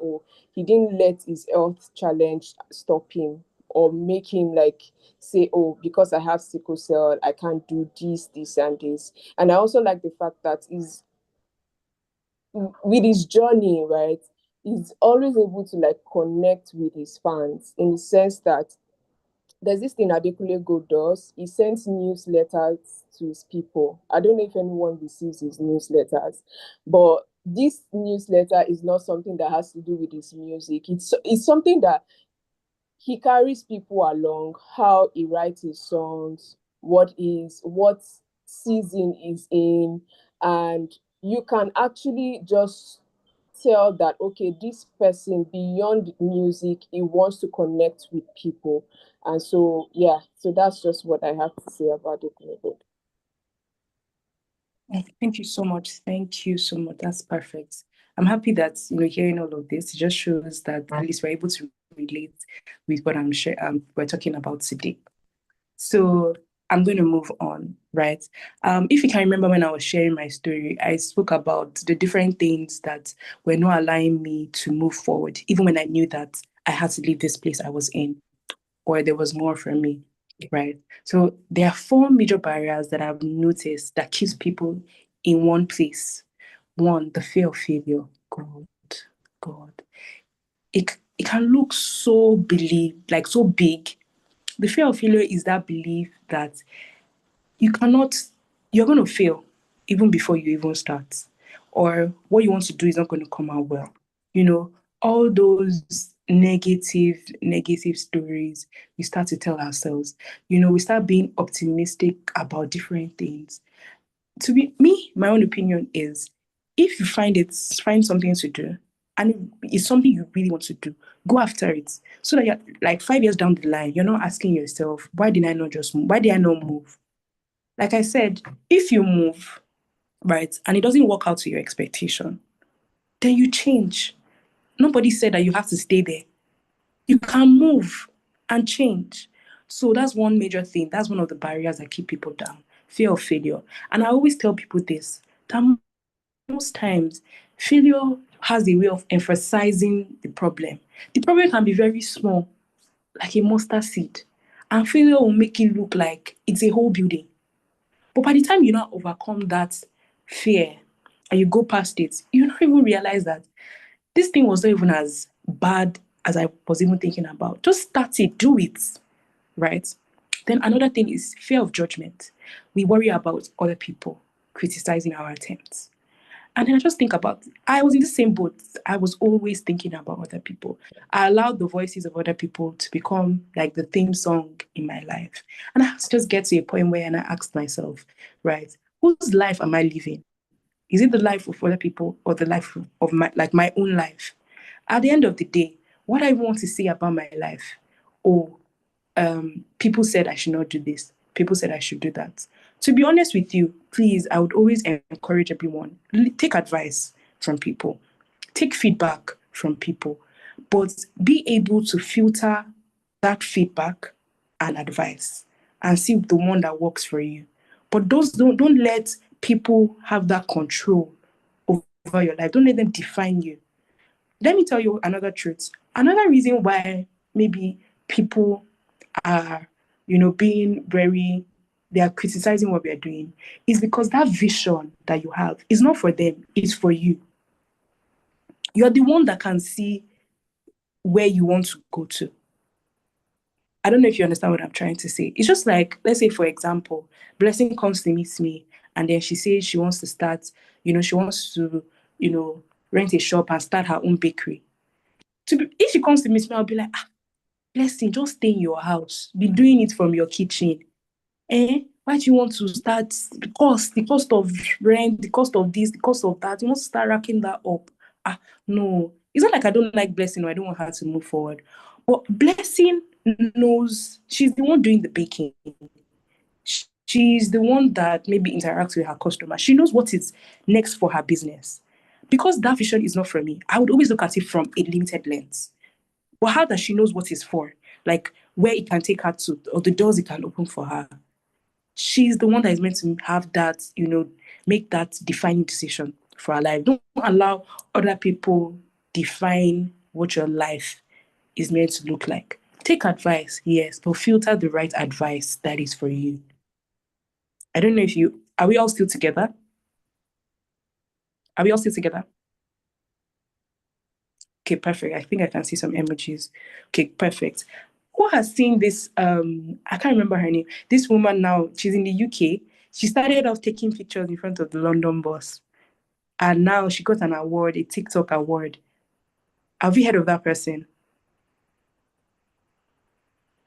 he didn't let his health challenge stop him or make him like say, because I have sickle cell I can't do this and this. And I also like the fact that with his journey, right, he's always able to like connect with his fans in the sense that there's this thing Adekunle Gold does. He sends newsletters to his people. I don't know if anyone receives his newsletters, but this newsletter is not something that has to do with his music. It's something that he carries people along, how he writes his songs, what season is in, and you can actually just tell that okay, this person beyond music, he wants to connect with people. And so yeah, so that's just what I have to say about it. Thank you so much. Thank you so much. That's perfect. I'm happy that hearing all of this, it just shows that at least we're able to relate with what we're talking about today. So I'm going to move on, right? If you can remember when I was sharing my story, I spoke about the different things that were not allowing me to move forward, even when I knew that I had to leave this place I was in, or there was more for me, right? So there are 4 major barriers that I've noticed that keeps people in one place. One, the fear of failure. God. It can look so so big. The fear of failure is that belief that you're going to fail even before you even start, or what you want to do is not going to come out well. All those negative stories we start to tell ourselves. We start being optimistic about different things. To be me, my own opinion is, if you find something to do, and it's something you really want to do, go after it, so that you're like 5 years down the line, you're not asking yourself, why did I not move? Like I said, if you move, right, and it doesn't work out to your expectation, then you change. Nobody said that you have to stay there. You can move and change. So that's one major thing. That's one of the barriers that keep people down. Fear of failure. And I always tell people this, that most times failure has a way of emphasizing the problem. The problem can be very small, like a mustard seed, and failure will make it look like it's a whole building. But by the time you now overcome that fear and you go past it, you don't even realize that this thing was not even as bad as I was even thinking about. Just start it, do it, right? Then another thing is fear of judgment. We worry about other people criticizing our attempts. And then I just think about, I was in the same boat. I was always thinking about other people. I allowed the voices of other people to become like the theme song in my life. And I had to just get to a point where I asked myself, right, whose life am I living? Is it the life of other people or the life of my own life? At the end of the day, what I want to say about my life, oh, people said I should not do this. People said I should do that. To be honest with you, please, I would always encourage everyone, take advice from people, take feedback from people, but be able to filter that feedback and advice and see the one that works for you. But don't let people have that control over your life. Don't let them define you. Let me tell you another truth. Another reason why maybe people are, being very, they are criticizing what we are doing is because that vision that you have is not for them, it's for you. You're the one that can see where you want to go to. I don't know if you understand what I'm trying to say. It's just like, let's say, for example, Blessing comes to meet me and then she says she wants to start, she wants to, rent a shop and start her own bakery. If she comes to meet me, I'll be like, Blessing, just stay in your house. Be doing it from your kitchen. Why do you want to start the cost of rent, the cost of this, the cost of that? You want to start racking that up. No. It's not like I don't like Blessing or I don't want her to move forward. But Blessing knows she's the one doing the baking. She's the one that maybe interacts with her customer. She knows what is next for her business. Because that vision is not for me, I would always look at it from a limited lens. But how does she knows what it's for? Like where it can take her to, or the doors it can open for her. She's the one that is meant to have that, make that defining decision for her life. Don't allow other people define what your life is meant to look like. Take advice, yes, but filter the right advice that is for you. I don't know if are we all still together? Are we all still together? Okay, perfect. I think I can see some emojis. Okay, perfect. Who has seen this? I can't remember her name. This woman now, she's in the UK. She started off taking pictures in front of the London bus. And now she got an award, a TikTok award. Have you heard of that person?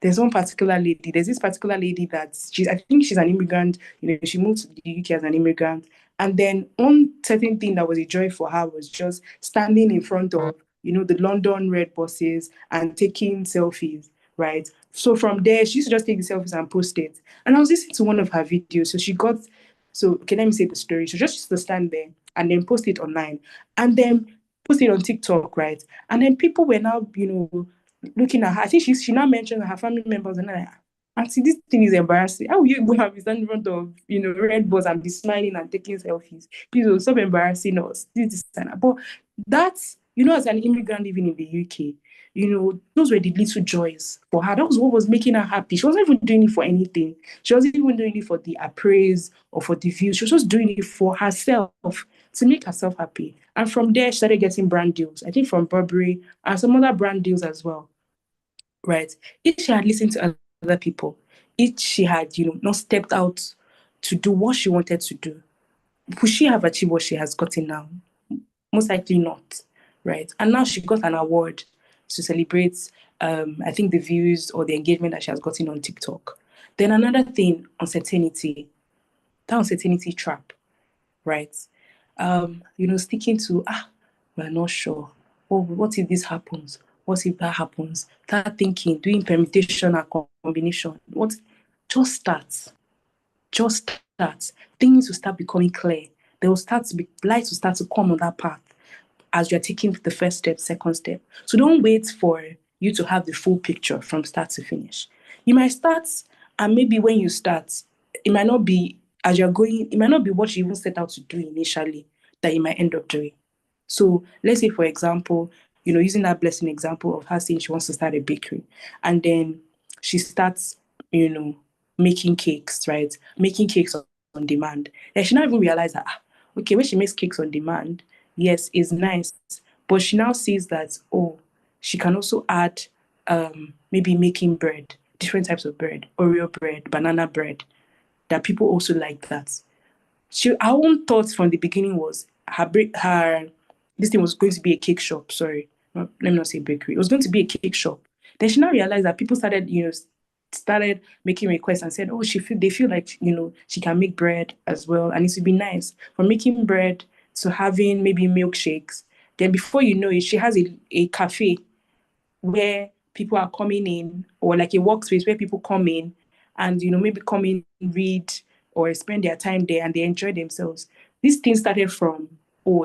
There's this particular lady that I think she's an immigrant, she moved to the UK as an immigrant. And then one certain thing that was a joy for her was just standing in front of, the London red buses and taking selfies, right? So from there, she used to just take the selfies and post it. And I was listening to one of her videos. Okay, let me say the story. She just used to stand there and then post it online and then post it on TikTok, right? And then people were now, looking at her. I think she now mentioned her family members and like, Auntie, this thing is embarrassing. How will you go and be standing in front of, red bus and be smiling and taking selfies? Please, stop embarrassing us. This and that. But that's, as an immigrant living in the UK, those were the little joys for her. That was what was making her happy. She wasn't even doing it for anything. She wasn't even doing it for the appraise or for the views. She was just doing it for herself, to make herself happy. And from there, she started getting brand deals. I think from Burberry and some other brand deals as well. Right? If she had listened to other people, if she had, not stepped out to do what she wanted to do, would she have achieved what she has gotten now? Most likely not, right? And now she got an award to celebrate, I think, the views or the engagement that she has gotten on TikTok. Then another thing, uncertainty. That uncertainty trap, right? Sticking to, we're not sure. Oh, what if this happens? What if that happens? Start thinking, doing permutation and combination. Just start. Things will start becoming clear. Light will start to come on that path as you're taking the first step, second step. So don't wait for you to have the full picture from start to finish. You might start, and maybe when you start, it might not be as you're going, it might not be what you even set out to do initially that you might end up doing. So let's say, for example, using that Blessing example of her saying she wants to start a bakery, and then she starts, making cakes, right? Making cakes on demand. And she not even realize that, okay, when she makes cakes on demand, yes, it's nice. But she now sees that, she can also add maybe making bread, different types of bread, Oreo bread, banana bread, that people also like that. Her own thoughts from the beginning was this thing was going to be a cake shop. Sorry, let me not say bakery. It was going to be a cake shop. Then she now realized that people started making requests and said, they feel like, she can make bread as well. And it would be nice from making bread to having maybe milkshakes. Then before you know it, she has a cafe where people are coming in, or like a workspace where people come in and, maybe come in, read or spend their time there and they enjoy themselves. This thing started from,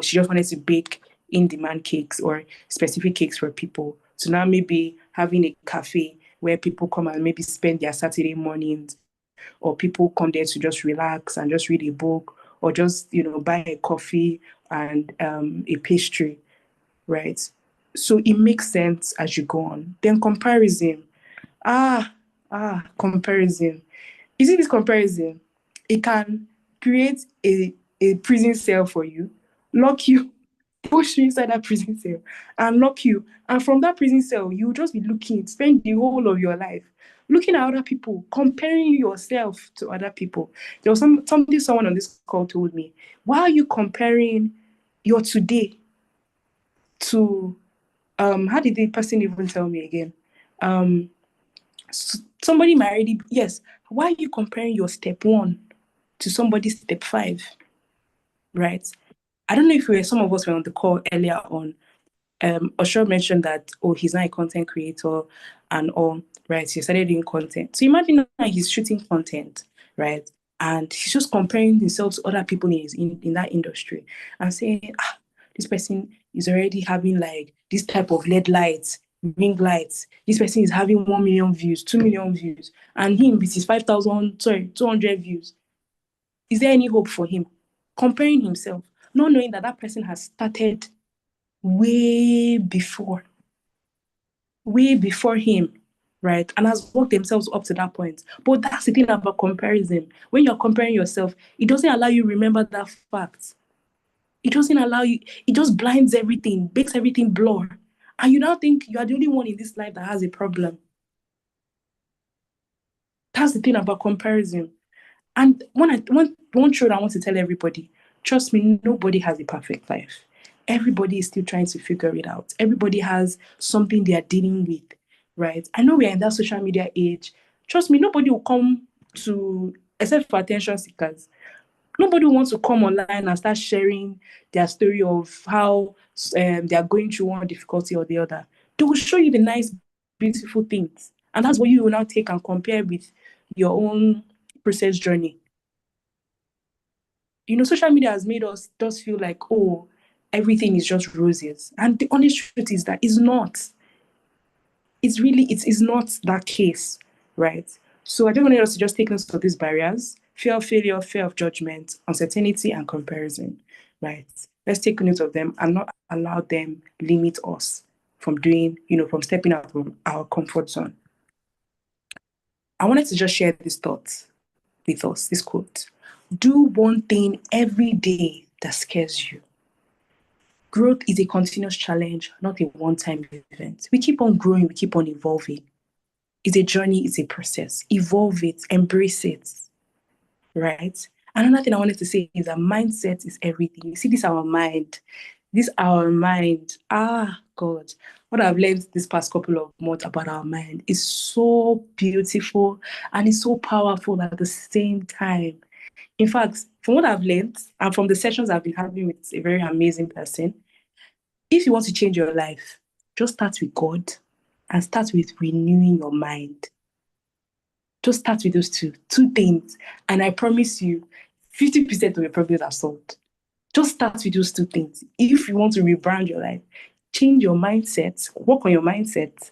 she just wanted to bake in-demand cakes or specific cakes for people. So now maybe having a cafe where people come and maybe spend their Saturday mornings, or people come there to just relax and just read a book or just, buy a coffee and a pastry, right? So it makes sense as you go on. Then comparison. Comparison. You see this comparison? It can create a prison cell for you, lock you, push you inside that prison cell, and lock you. And from that prison cell, you'll just be looking, spend the whole of your life looking at other people, comparing yourself to other people. There was something someone on this call told me. Why are you comparing your today to how did the person even tell me again? Somebody might already, yes, why are you comparing your step 1 to somebody's step 5, right? I don't know if some of us were on the call earlier on. Osho mentioned that, he's not a content creator and all, right? He started doing content. So imagine now he's shooting content, right? And he's just comparing himself to other people in that industry and saying, this person is already having like this type of LED lights, ring lights. This person is having 1 million views, 2 million views, and him with his 200 views. Is there any hope for him? Comparing himself, not knowing that person has started way before him, right? And has worked themselves up to that point. But that's the thing about comparison. When you're comparing yourself, it doesn't allow you to remember that fact. It doesn't allow you, it just blinds everything, makes everything blur. And you now think you are the only one in this life that has a problem. That's the thing about comparison. And one truth I want to tell everybody, trust me, nobody has a perfect life. Everybody is still trying to figure it out. Everybody has something they are dealing with, right? I know we are in that social media age. Trust me, nobody will come to, except for attention seekers, nobody wants to come online and start sharing their story of how they are going through one difficulty or the other. They will show you the nice, beautiful things. And that's what you will now take and compare with your own process journey. Social media has made us just feel like, everything is just roses. And the honest truth is that it's not. It's really, it's not that case, right? So I just wanted us to just take note of these barriers: fear of failure, fear of judgment, uncertainty, and comparison, right? Let's take note of them and not allow them limit us from doing, from stepping out of our comfort zone. I wanted to just share this thought with us, this quote: do one thing every day that scares you. Growth is a continuous challenge, not a one-time event. We keep on growing, we keep on evolving. It's a journey, it's a process. Evolve it, embrace it, right? Another thing I wanted to say is that mindset is everything. You see, this our mind. God, what I've learned this past couple of months about our mind is so beautiful and it's so powerful at the same time. In fact, from what I've learned and from the sessions I've been having with a very amazing person, if you want to change your life, just start with God and start with renewing your mind. Just start with those two things. And I promise you, 50% of your problems are solved. Just start with those two things. If you want to rebrand your life, change your mindset, work on your mindset,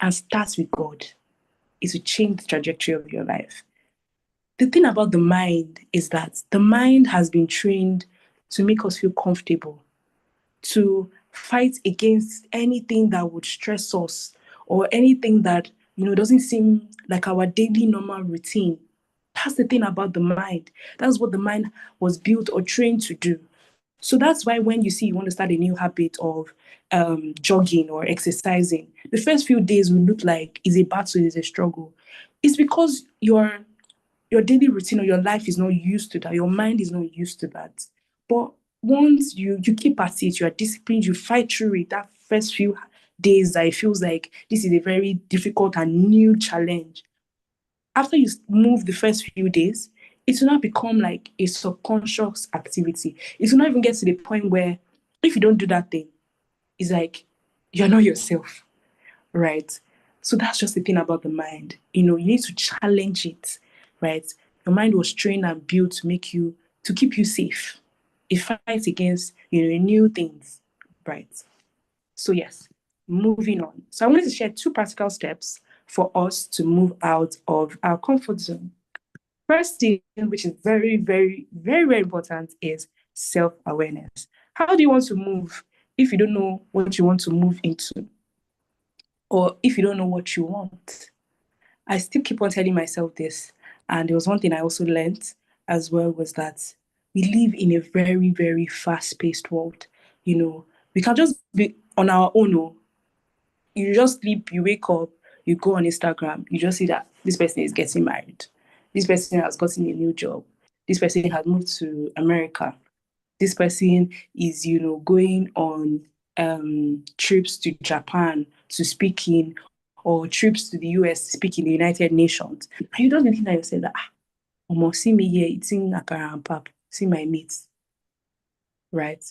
and start with God. It will change the trajectory of your life. The thing about the mind is that the mind has been trained to make us feel comfortable, to fight against anything that would stress us or anything that, doesn't seem like our daily normal routine. That's the thing about the mind. That's what the mind was built or trained to do. So that's why when you want to start a new habit of jogging or exercising, the first few days will look like it's a battle, it's a struggle. It's because your daily routine or your life is not used to that. Your mind is not used to that. But once you keep at it, you are disciplined, you fight through it, that first few days that it feels like this is a very difficult and new challenge. After you move the first few days, it will not become like a subconscious activity. It will not even get to the point where if you don't do that thing, it's like you're not yourself, right? So that's just the thing about the mind. You need to challenge it, right? Your mind was trained and built to keep you safe. It fights against, new things, right? So yes, moving on. So I wanted to share 2 practical steps for us to move out of our comfort zone. First thing, which is very, very, very, very important, is self-awareness. How do you want to move if you don't know what you want to move into? Or if you don't know what you want? I still keep on telling myself this. And there was one thing I also learned as well, was that we live in a very, very fast-paced world. We can't just be on our own. Oh. You just sleep, you wake up, you go on Instagram, you just see that this person is getting married. This person has gotten a new job. This person has moved to America. This person is, going on trips to Japan to speak in, or trips to the US to speak in the United Nations. And you don't think that yourself that, almost see me here eating akara and pap, see my mates, right?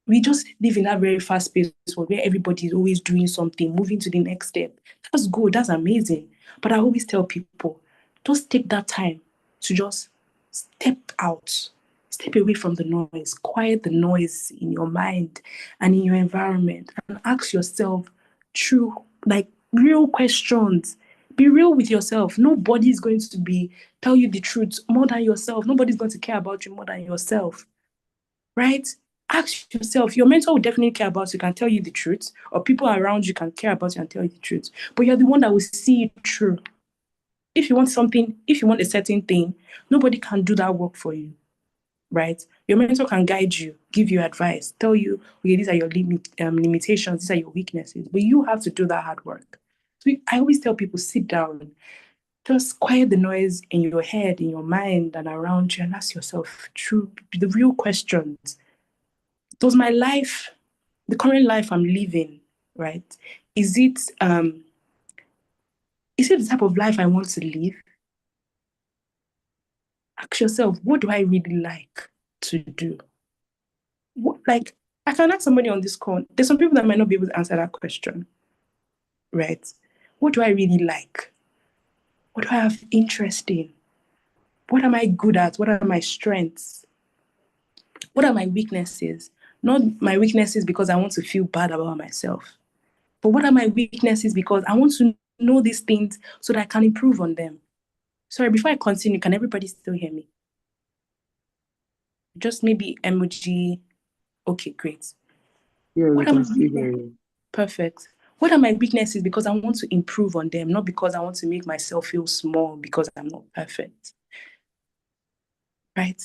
We just live in that very fast-paced world where everybody is always doing something, moving to the next step. That's good, that's amazing. But I always tell people, just take that time to just step out, step away from the noise, quiet the noise in your mind and in your environment, and ask yourself true, like real questions. Be real with yourself. Nobody's going to tell you the truth more than yourself. Nobody's going to care about you more than yourself, right? Ask yourself. Your mentor will definitely care about you, can tell you the truth, or people around you can care about you and tell you the truth. But you're the one that will see it through. If you want something, if you want a certain thing, nobody can do that work for you, right? Your mentor can guide you, give you advice, tell you, okay, these are your limitations, these are your weaknesses, but you have to do that hard work. So I always tell people, sit down, just quiet the noise in your head, in your mind, and around you, and ask yourself the real questions. Does my life, the current life I'm living, right? Is it the type of life I want to live? Ask yourself, what do I really like to do? I can ask somebody on this call. There's some people that might not be able to answer that question, right? What do I really like? What do I have interest in? What am I good at? What are my strengths? What are my weaknesses? Not my weaknesses because I want to feel bad about myself, but what are my weaknesses because I want to know these things so that I can improve on them. Sorry, before I continue, can everybody still hear me? Just maybe emoji. Okay, great. Yeah, we What are can my still hear weaknesses? you. Perfect. What are my weaknesses? Because I want to improve on them, not because I want to make myself feel small because I'm not perfect. Right?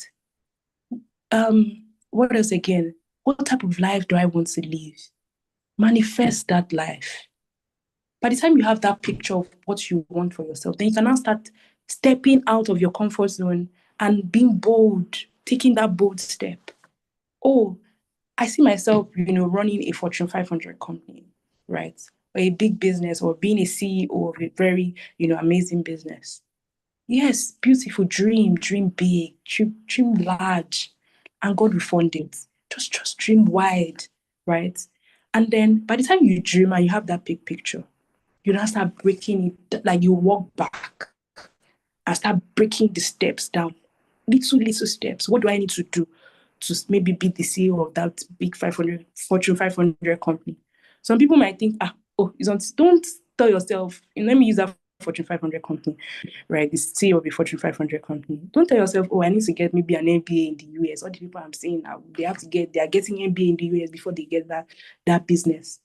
What else again? What type of life do I want to live? Manifest that life. By the time you have that picture of what you want for yourself, then you can now start stepping out of your comfort zone and being bold, taking that bold step. Oh, I see myself, running a Fortune 500 company, right? Or a big business, or being a CEO of a very, amazing business. Yes, beautiful, dream big, dream large, and God will fund it. Just dream wide, right? And then by the time you dream and you have that big picture, you now start breaking it, like you walk back and start breaking the steps down. Little steps. What do I need to do to maybe be the CEO of that big Fortune 500 company? Some people might think, don't tell yourself, let me use that Fortune 500 company, right? The CEO of a Fortune 500 company. Don't tell yourself, I need to get maybe an MBA in the US. All the people I'm saying now, they are getting MBA in the US before they get that business.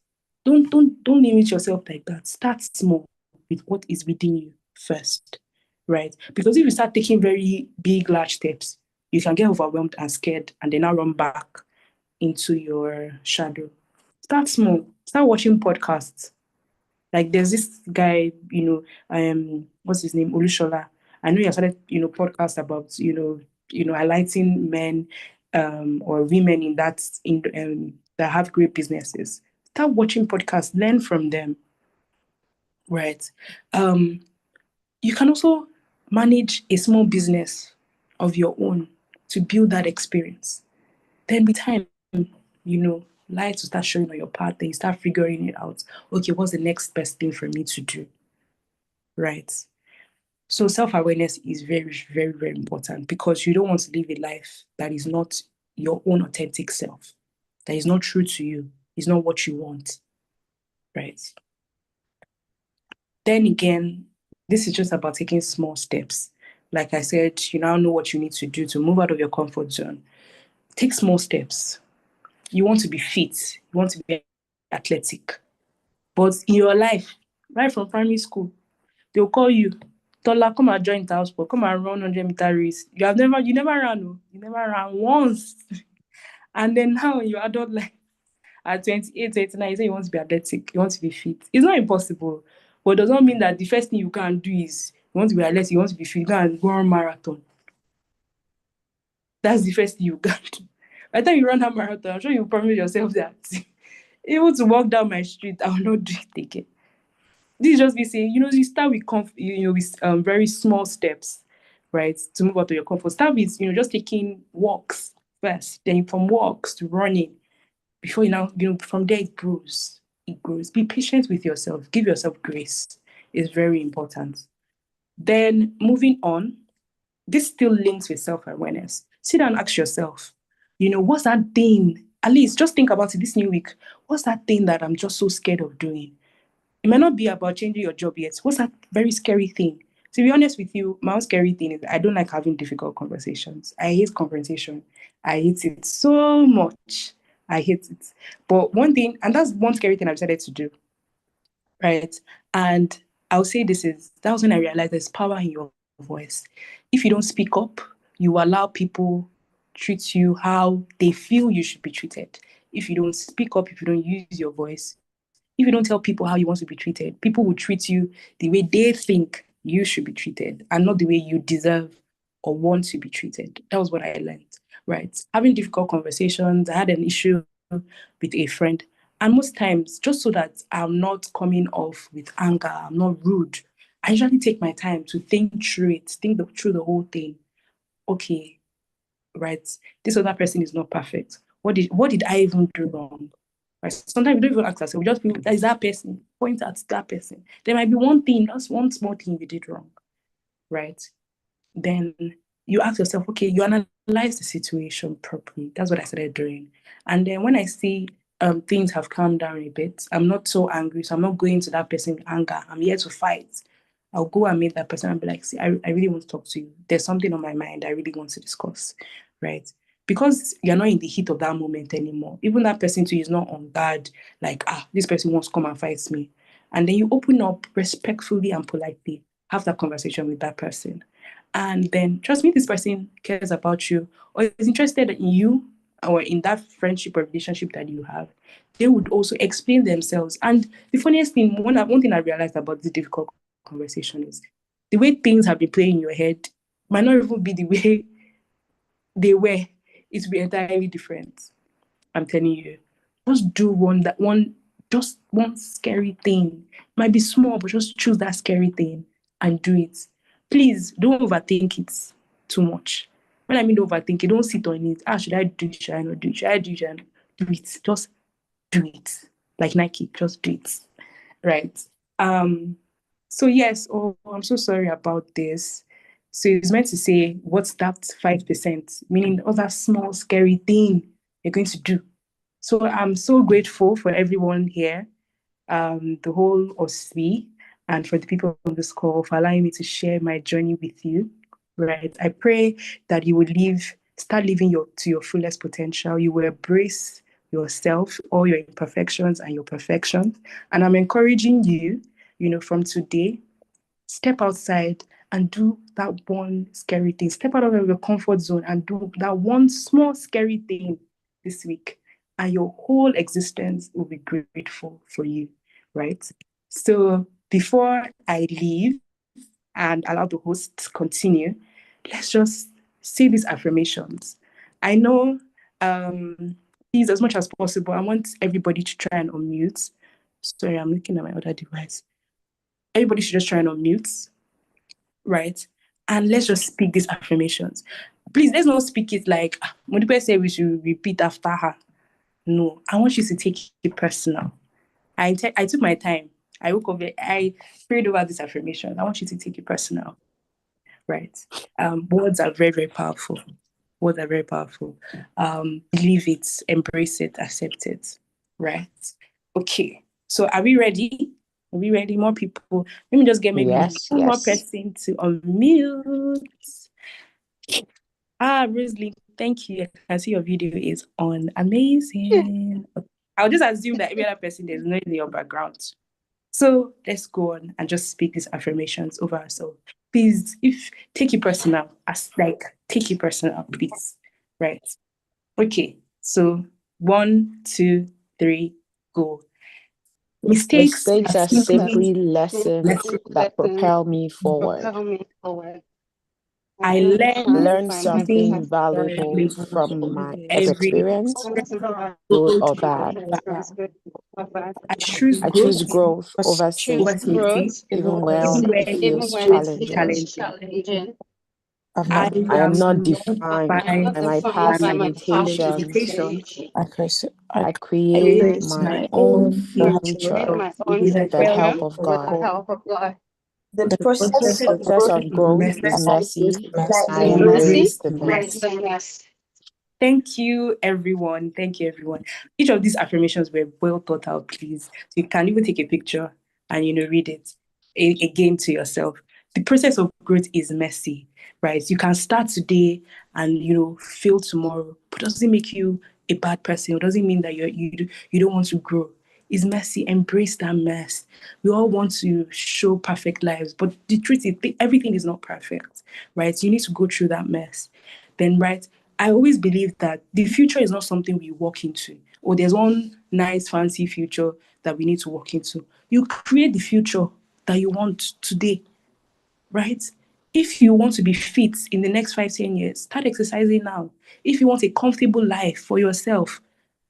Don't limit yourself like that. Start small with what is within you first, right? Because if you start taking very big, large steps, you can get overwhelmed and scared and then now run back into your shadow. Start small. Start watching podcasts. Like there's this guy, what's his name? Olushola. I know he started, podcast about, highlighting men or women that have great businesses. Start watching podcasts, learn from them. Right. You can also manage a small business of your own to build that experience. Then with time, light will start showing on your path, then you start figuring it out. Okay, what's the next best thing for me to do? Right. So self-awareness is very, very, very important because you don't want to live a life that is not your own authentic self, that is not true to you, is not what you want. Right. Then again, this is just about taking small steps. like I said, you now know what you need to do to move out of your comfort zone. Take small steps. You want to be fit, you want to be athletic. But in your life, right from primary school, they'll call you, Tola, come and join the house sport, come and run 100-meter race. You never ran, oh. You never ran once. And then now in your adult life, at 28, 29, you say you want to be athletic, you want to be fit. It's not impossible, but it does not mean that the first thing you can do is you want to be athletic, you want to be fit, you can go on marathon. That's the first thing you can do. By the time you run that marathon, I'm sure you promise yourself that even to walk down my street, I will not do it again. This is just me saying, you start with with very small steps, right? To move out of your comfort. Start with just taking walks first, then from walks to running. Before from there it grows. It grows. Be patient with yourself. Give yourself grace. It's very important. Then moving on, this still links with self-awareness. Sit down and ask yourself, what's that thing? At least just think about it this new week. What's that thing that I'm just so scared of doing? It might not be about changing your job yet. What's that very scary thing? To be honest with you, my own scary thing is I don't like having difficult conversations. I hate confrontation. I hate it so much. I hate it. But one thing, and that's one scary thing I've decided to do, right? And I'll say that was when I realized there's power in your voice. If you don't speak up, you allow people treat you how they feel you should be treated. If you don't speak up, if you don't use your voice, if you don't tell people how you want to be treated, people will treat you the way they think you should be treated and not the way you deserve or want to be treated. That was what I learned, right? Having difficult conversations, I had an issue with a friend. And most times, just so that I'm not coming off with anger, I'm not rude, I usually take my time to think through it, through the whole thing. Okay, right? This other person is not perfect. What did I even do wrong? Right? Sometimes we don't even ask ourselves. We just feel that is that person. Point at that person. There might be one thing, that's one small thing you did wrong, right? Then you ask yourself, okay, you analyze the situation properly. That's what I started doing. And then when I see things have calmed down a bit, I'm not so angry, so I'm not going to that person with anger. I'm here to fight. I'll go and meet that person and be like, see, I really want to talk to you. There's something on my mind I really want to discuss, right? Because you're not in the heat of that moment anymore. Even that person too is not on guard, like, this person wants to come and fight me. And then you open up respectfully and politely, have that conversation with that person. And then trust me, this person cares about you or is interested in you or in that friendship or relationship that you have. They would also explain themselves. And the funniest thing, one thing I realized about this difficult conversation is the way things have been playing in your head might not even be the way they were. It will be entirely different. I'm telling you. Just do one scary thing. Might be small, but just choose that scary thing and do it. Please don't overthink it too much. When I mean overthink it, don't sit on it. Should I do it? Should I not do it? Should I do it? Should I not do it? Just do it. Like Nike, just do it. Right. So yes, I'm so sorry about this. So it's meant to say, what's that 5%? Meaning all that small, scary thing you're going to do. So I'm so grateful for everyone here, the whole OSCE, and for the people on this call for allowing me to share my journey with you, right? I pray that you will start living to your fullest potential. You will embrace yourself, all your imperfections and your perfections. And I'm encouraging you, from today, step outside and do that one scary thing. Step out of your comfort zone and do that one small scary thing this week. And your whole existence will be grateful for you, right? So before I leave and allow the host continue, let's just say these affirmations. I know, please, as much as possible, I want everybody to try and unmute. Sorry, I'm looking at my other device. Everybody should just try and unmute, right? And let's just speak these affirmations. Please, let's not speak it like, when people say we should repeat after her. No, I want you to take it personal. I took my time. I woke up, I prayed over this affirmation. I want you to take it personal, right? Words are very, very powerful. Words are very powerful. Believe it, embrace it, accept it, right? Okay, so are we ready? Are we ready? More people. Let me just get maybe Yes, one more yes. person to unmute. Rosalie, thank you. I can see your video is on. Amazing. I'll just assume that every other person there's noise in your background. So let's go on and just speak these affirmations over ourselves. Please, if take it personal, take it personal, please. Right. Okay. So 1, 2, 3, go. Mistakes Mistakes are are simply simply lessons that propel me forward. I Learn learn something something valuable from my every experience, good or bad. I choose I growth choose growth over over safety, safety, even even when it when feels it's challenging. challenging. I I am am not not defined defined by my by past my limitations. limitations. I I create create my my own own future future with with the the help help of of God. God. The The process The of process growth of growth is messy. I embrace the mess. Thank you, everyone. Thank you, everyone. Each of these affirmations were well thought out, please. So you can even take a picture and, read it again to yourself. The process of growth is messy, right? You can start today and, fail tomorrow, but doesn't make you a bad person. It doesn't mean that you don't want to grow. It's messy. Embrace that mess. We all want to show perfect lives, but the truth is everything is not perfect, right? You need to go through that mess. Then, right, I always believe that the future is not something we walk into, or there's one nice fancy future that we need to walk into. You create the future that you want today, right? If you want to be fit in the next 5-10 years, start exercising now. If you want a comfortable life for yourself,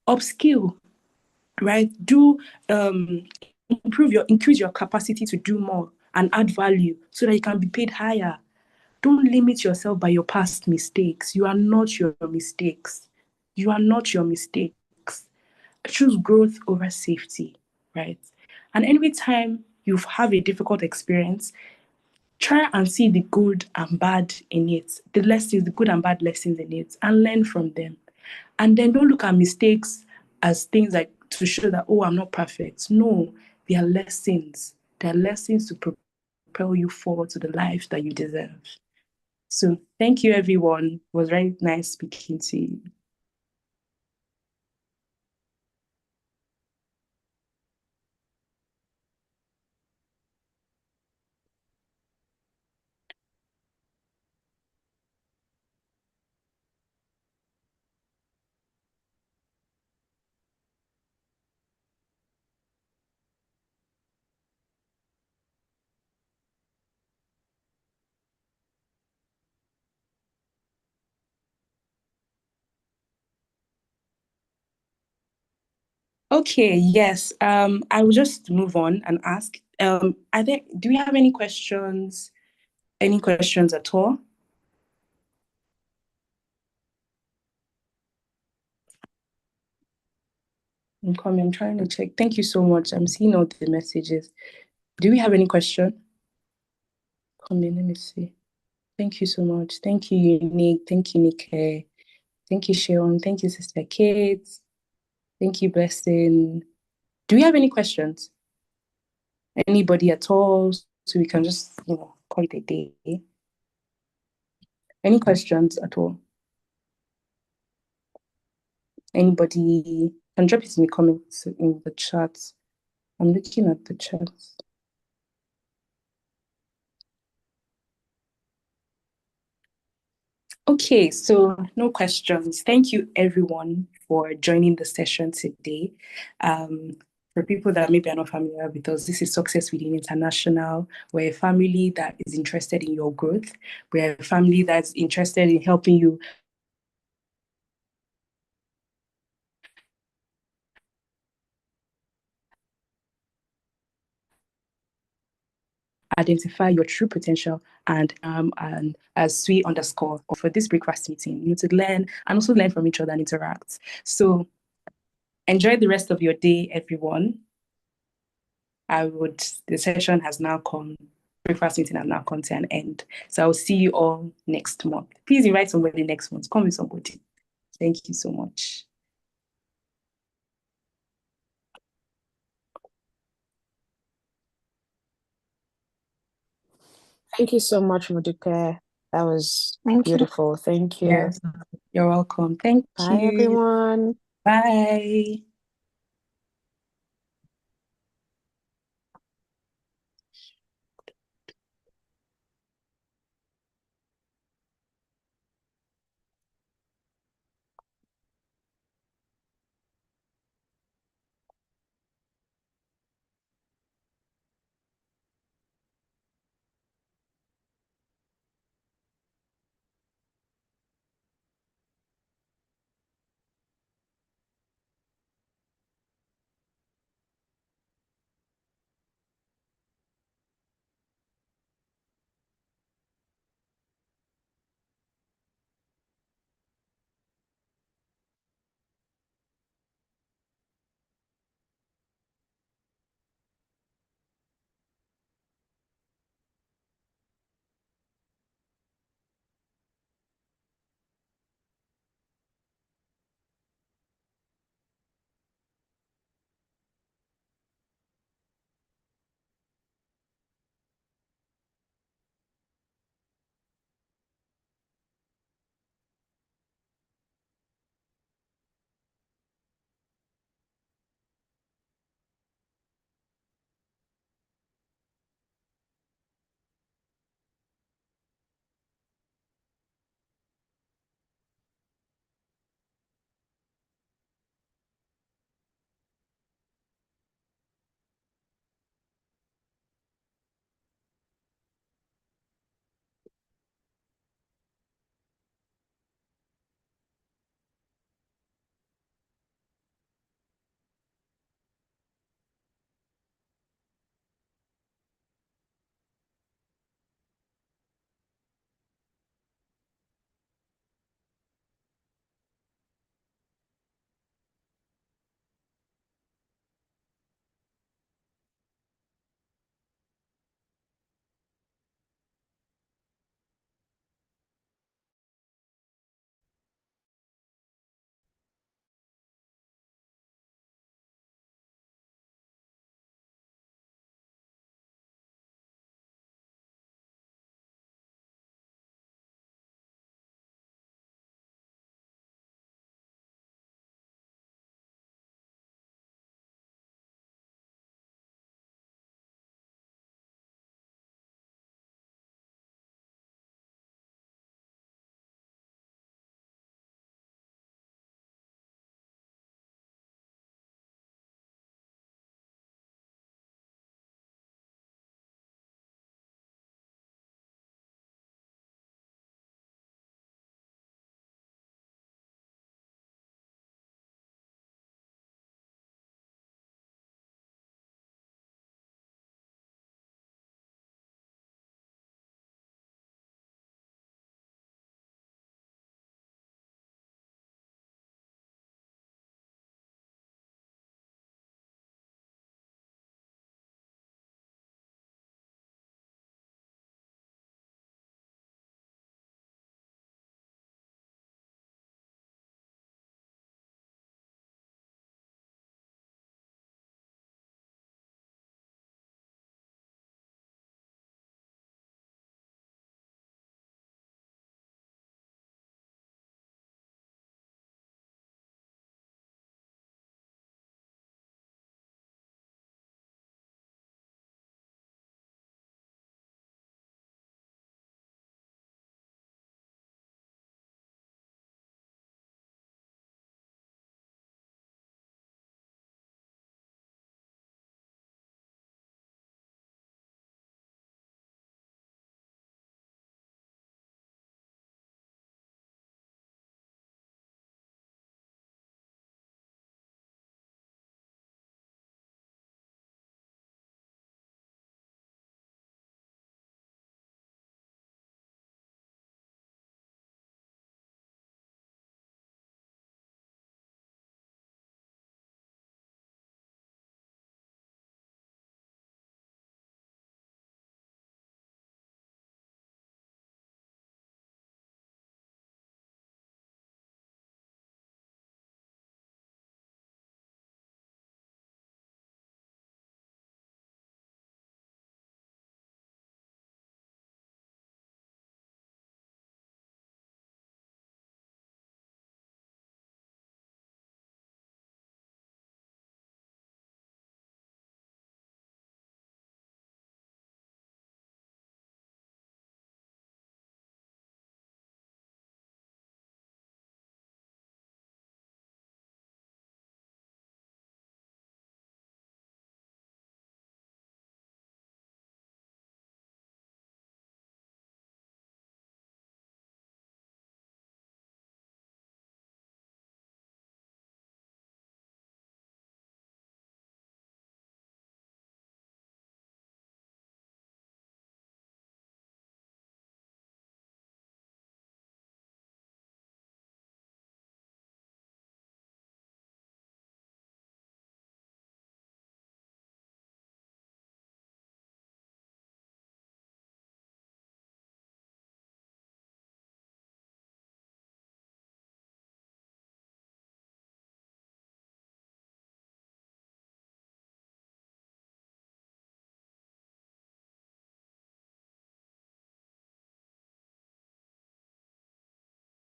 upskill, right? Do increase your capacity to do more and add value so that you can be paid higher. Don't limit yourself by your past mistakes. You are not your mistakes. You are not your mistakes. Choose growth over safety, right? And every time you have a difficult experience, try and see the good and bad in it, the lessons, the good and bad lessons in it, and learn from them. And then don't look at mistakes as things like to show that, oh, I'm not perfect. No, they are lessons. They are lessons to propel you forward to the life that you deserve. So thank you, everyone. It was very nice speaking to you. Okay, yes. I will just move on and ask. Do we have any questions? Any questions at all? I'm trying to check. Thank you so much. I'm seeing all the messages. Do we have any question? Let me see. Thank you so much. Thank you, Unique. Thank you, Nike. Thank you, Sharon. Thank you, Sister Kate. Thank you, Blessing. Do we have any questions? Anybody at all? So we can just, call it a day. Any questions at all? Anybody can drop it in the comments in the chat. I'm looking at the chat. Okay, so no questions. Thank you everyone for joining the session today. For people that maybe are not familiar with us, this is Success Within International. We're a family that is interested in your growth. We're a family that's interested in helping you identify your true potential and as SWE_, for this breakfast meeting, you need to learn and also learn from each other and interact. So enjoy the rest of your day, everyone. The session has now come, breakfast meeting has now come to an end. So I'll see you all next month. Please invite somebody next month. Come with somebody. Thank you so much. Thank you so much, Modupe. That was Thank you. beautiful. Thank you. Yes, you're welcome. Thank Bye, you. everyone. Bye.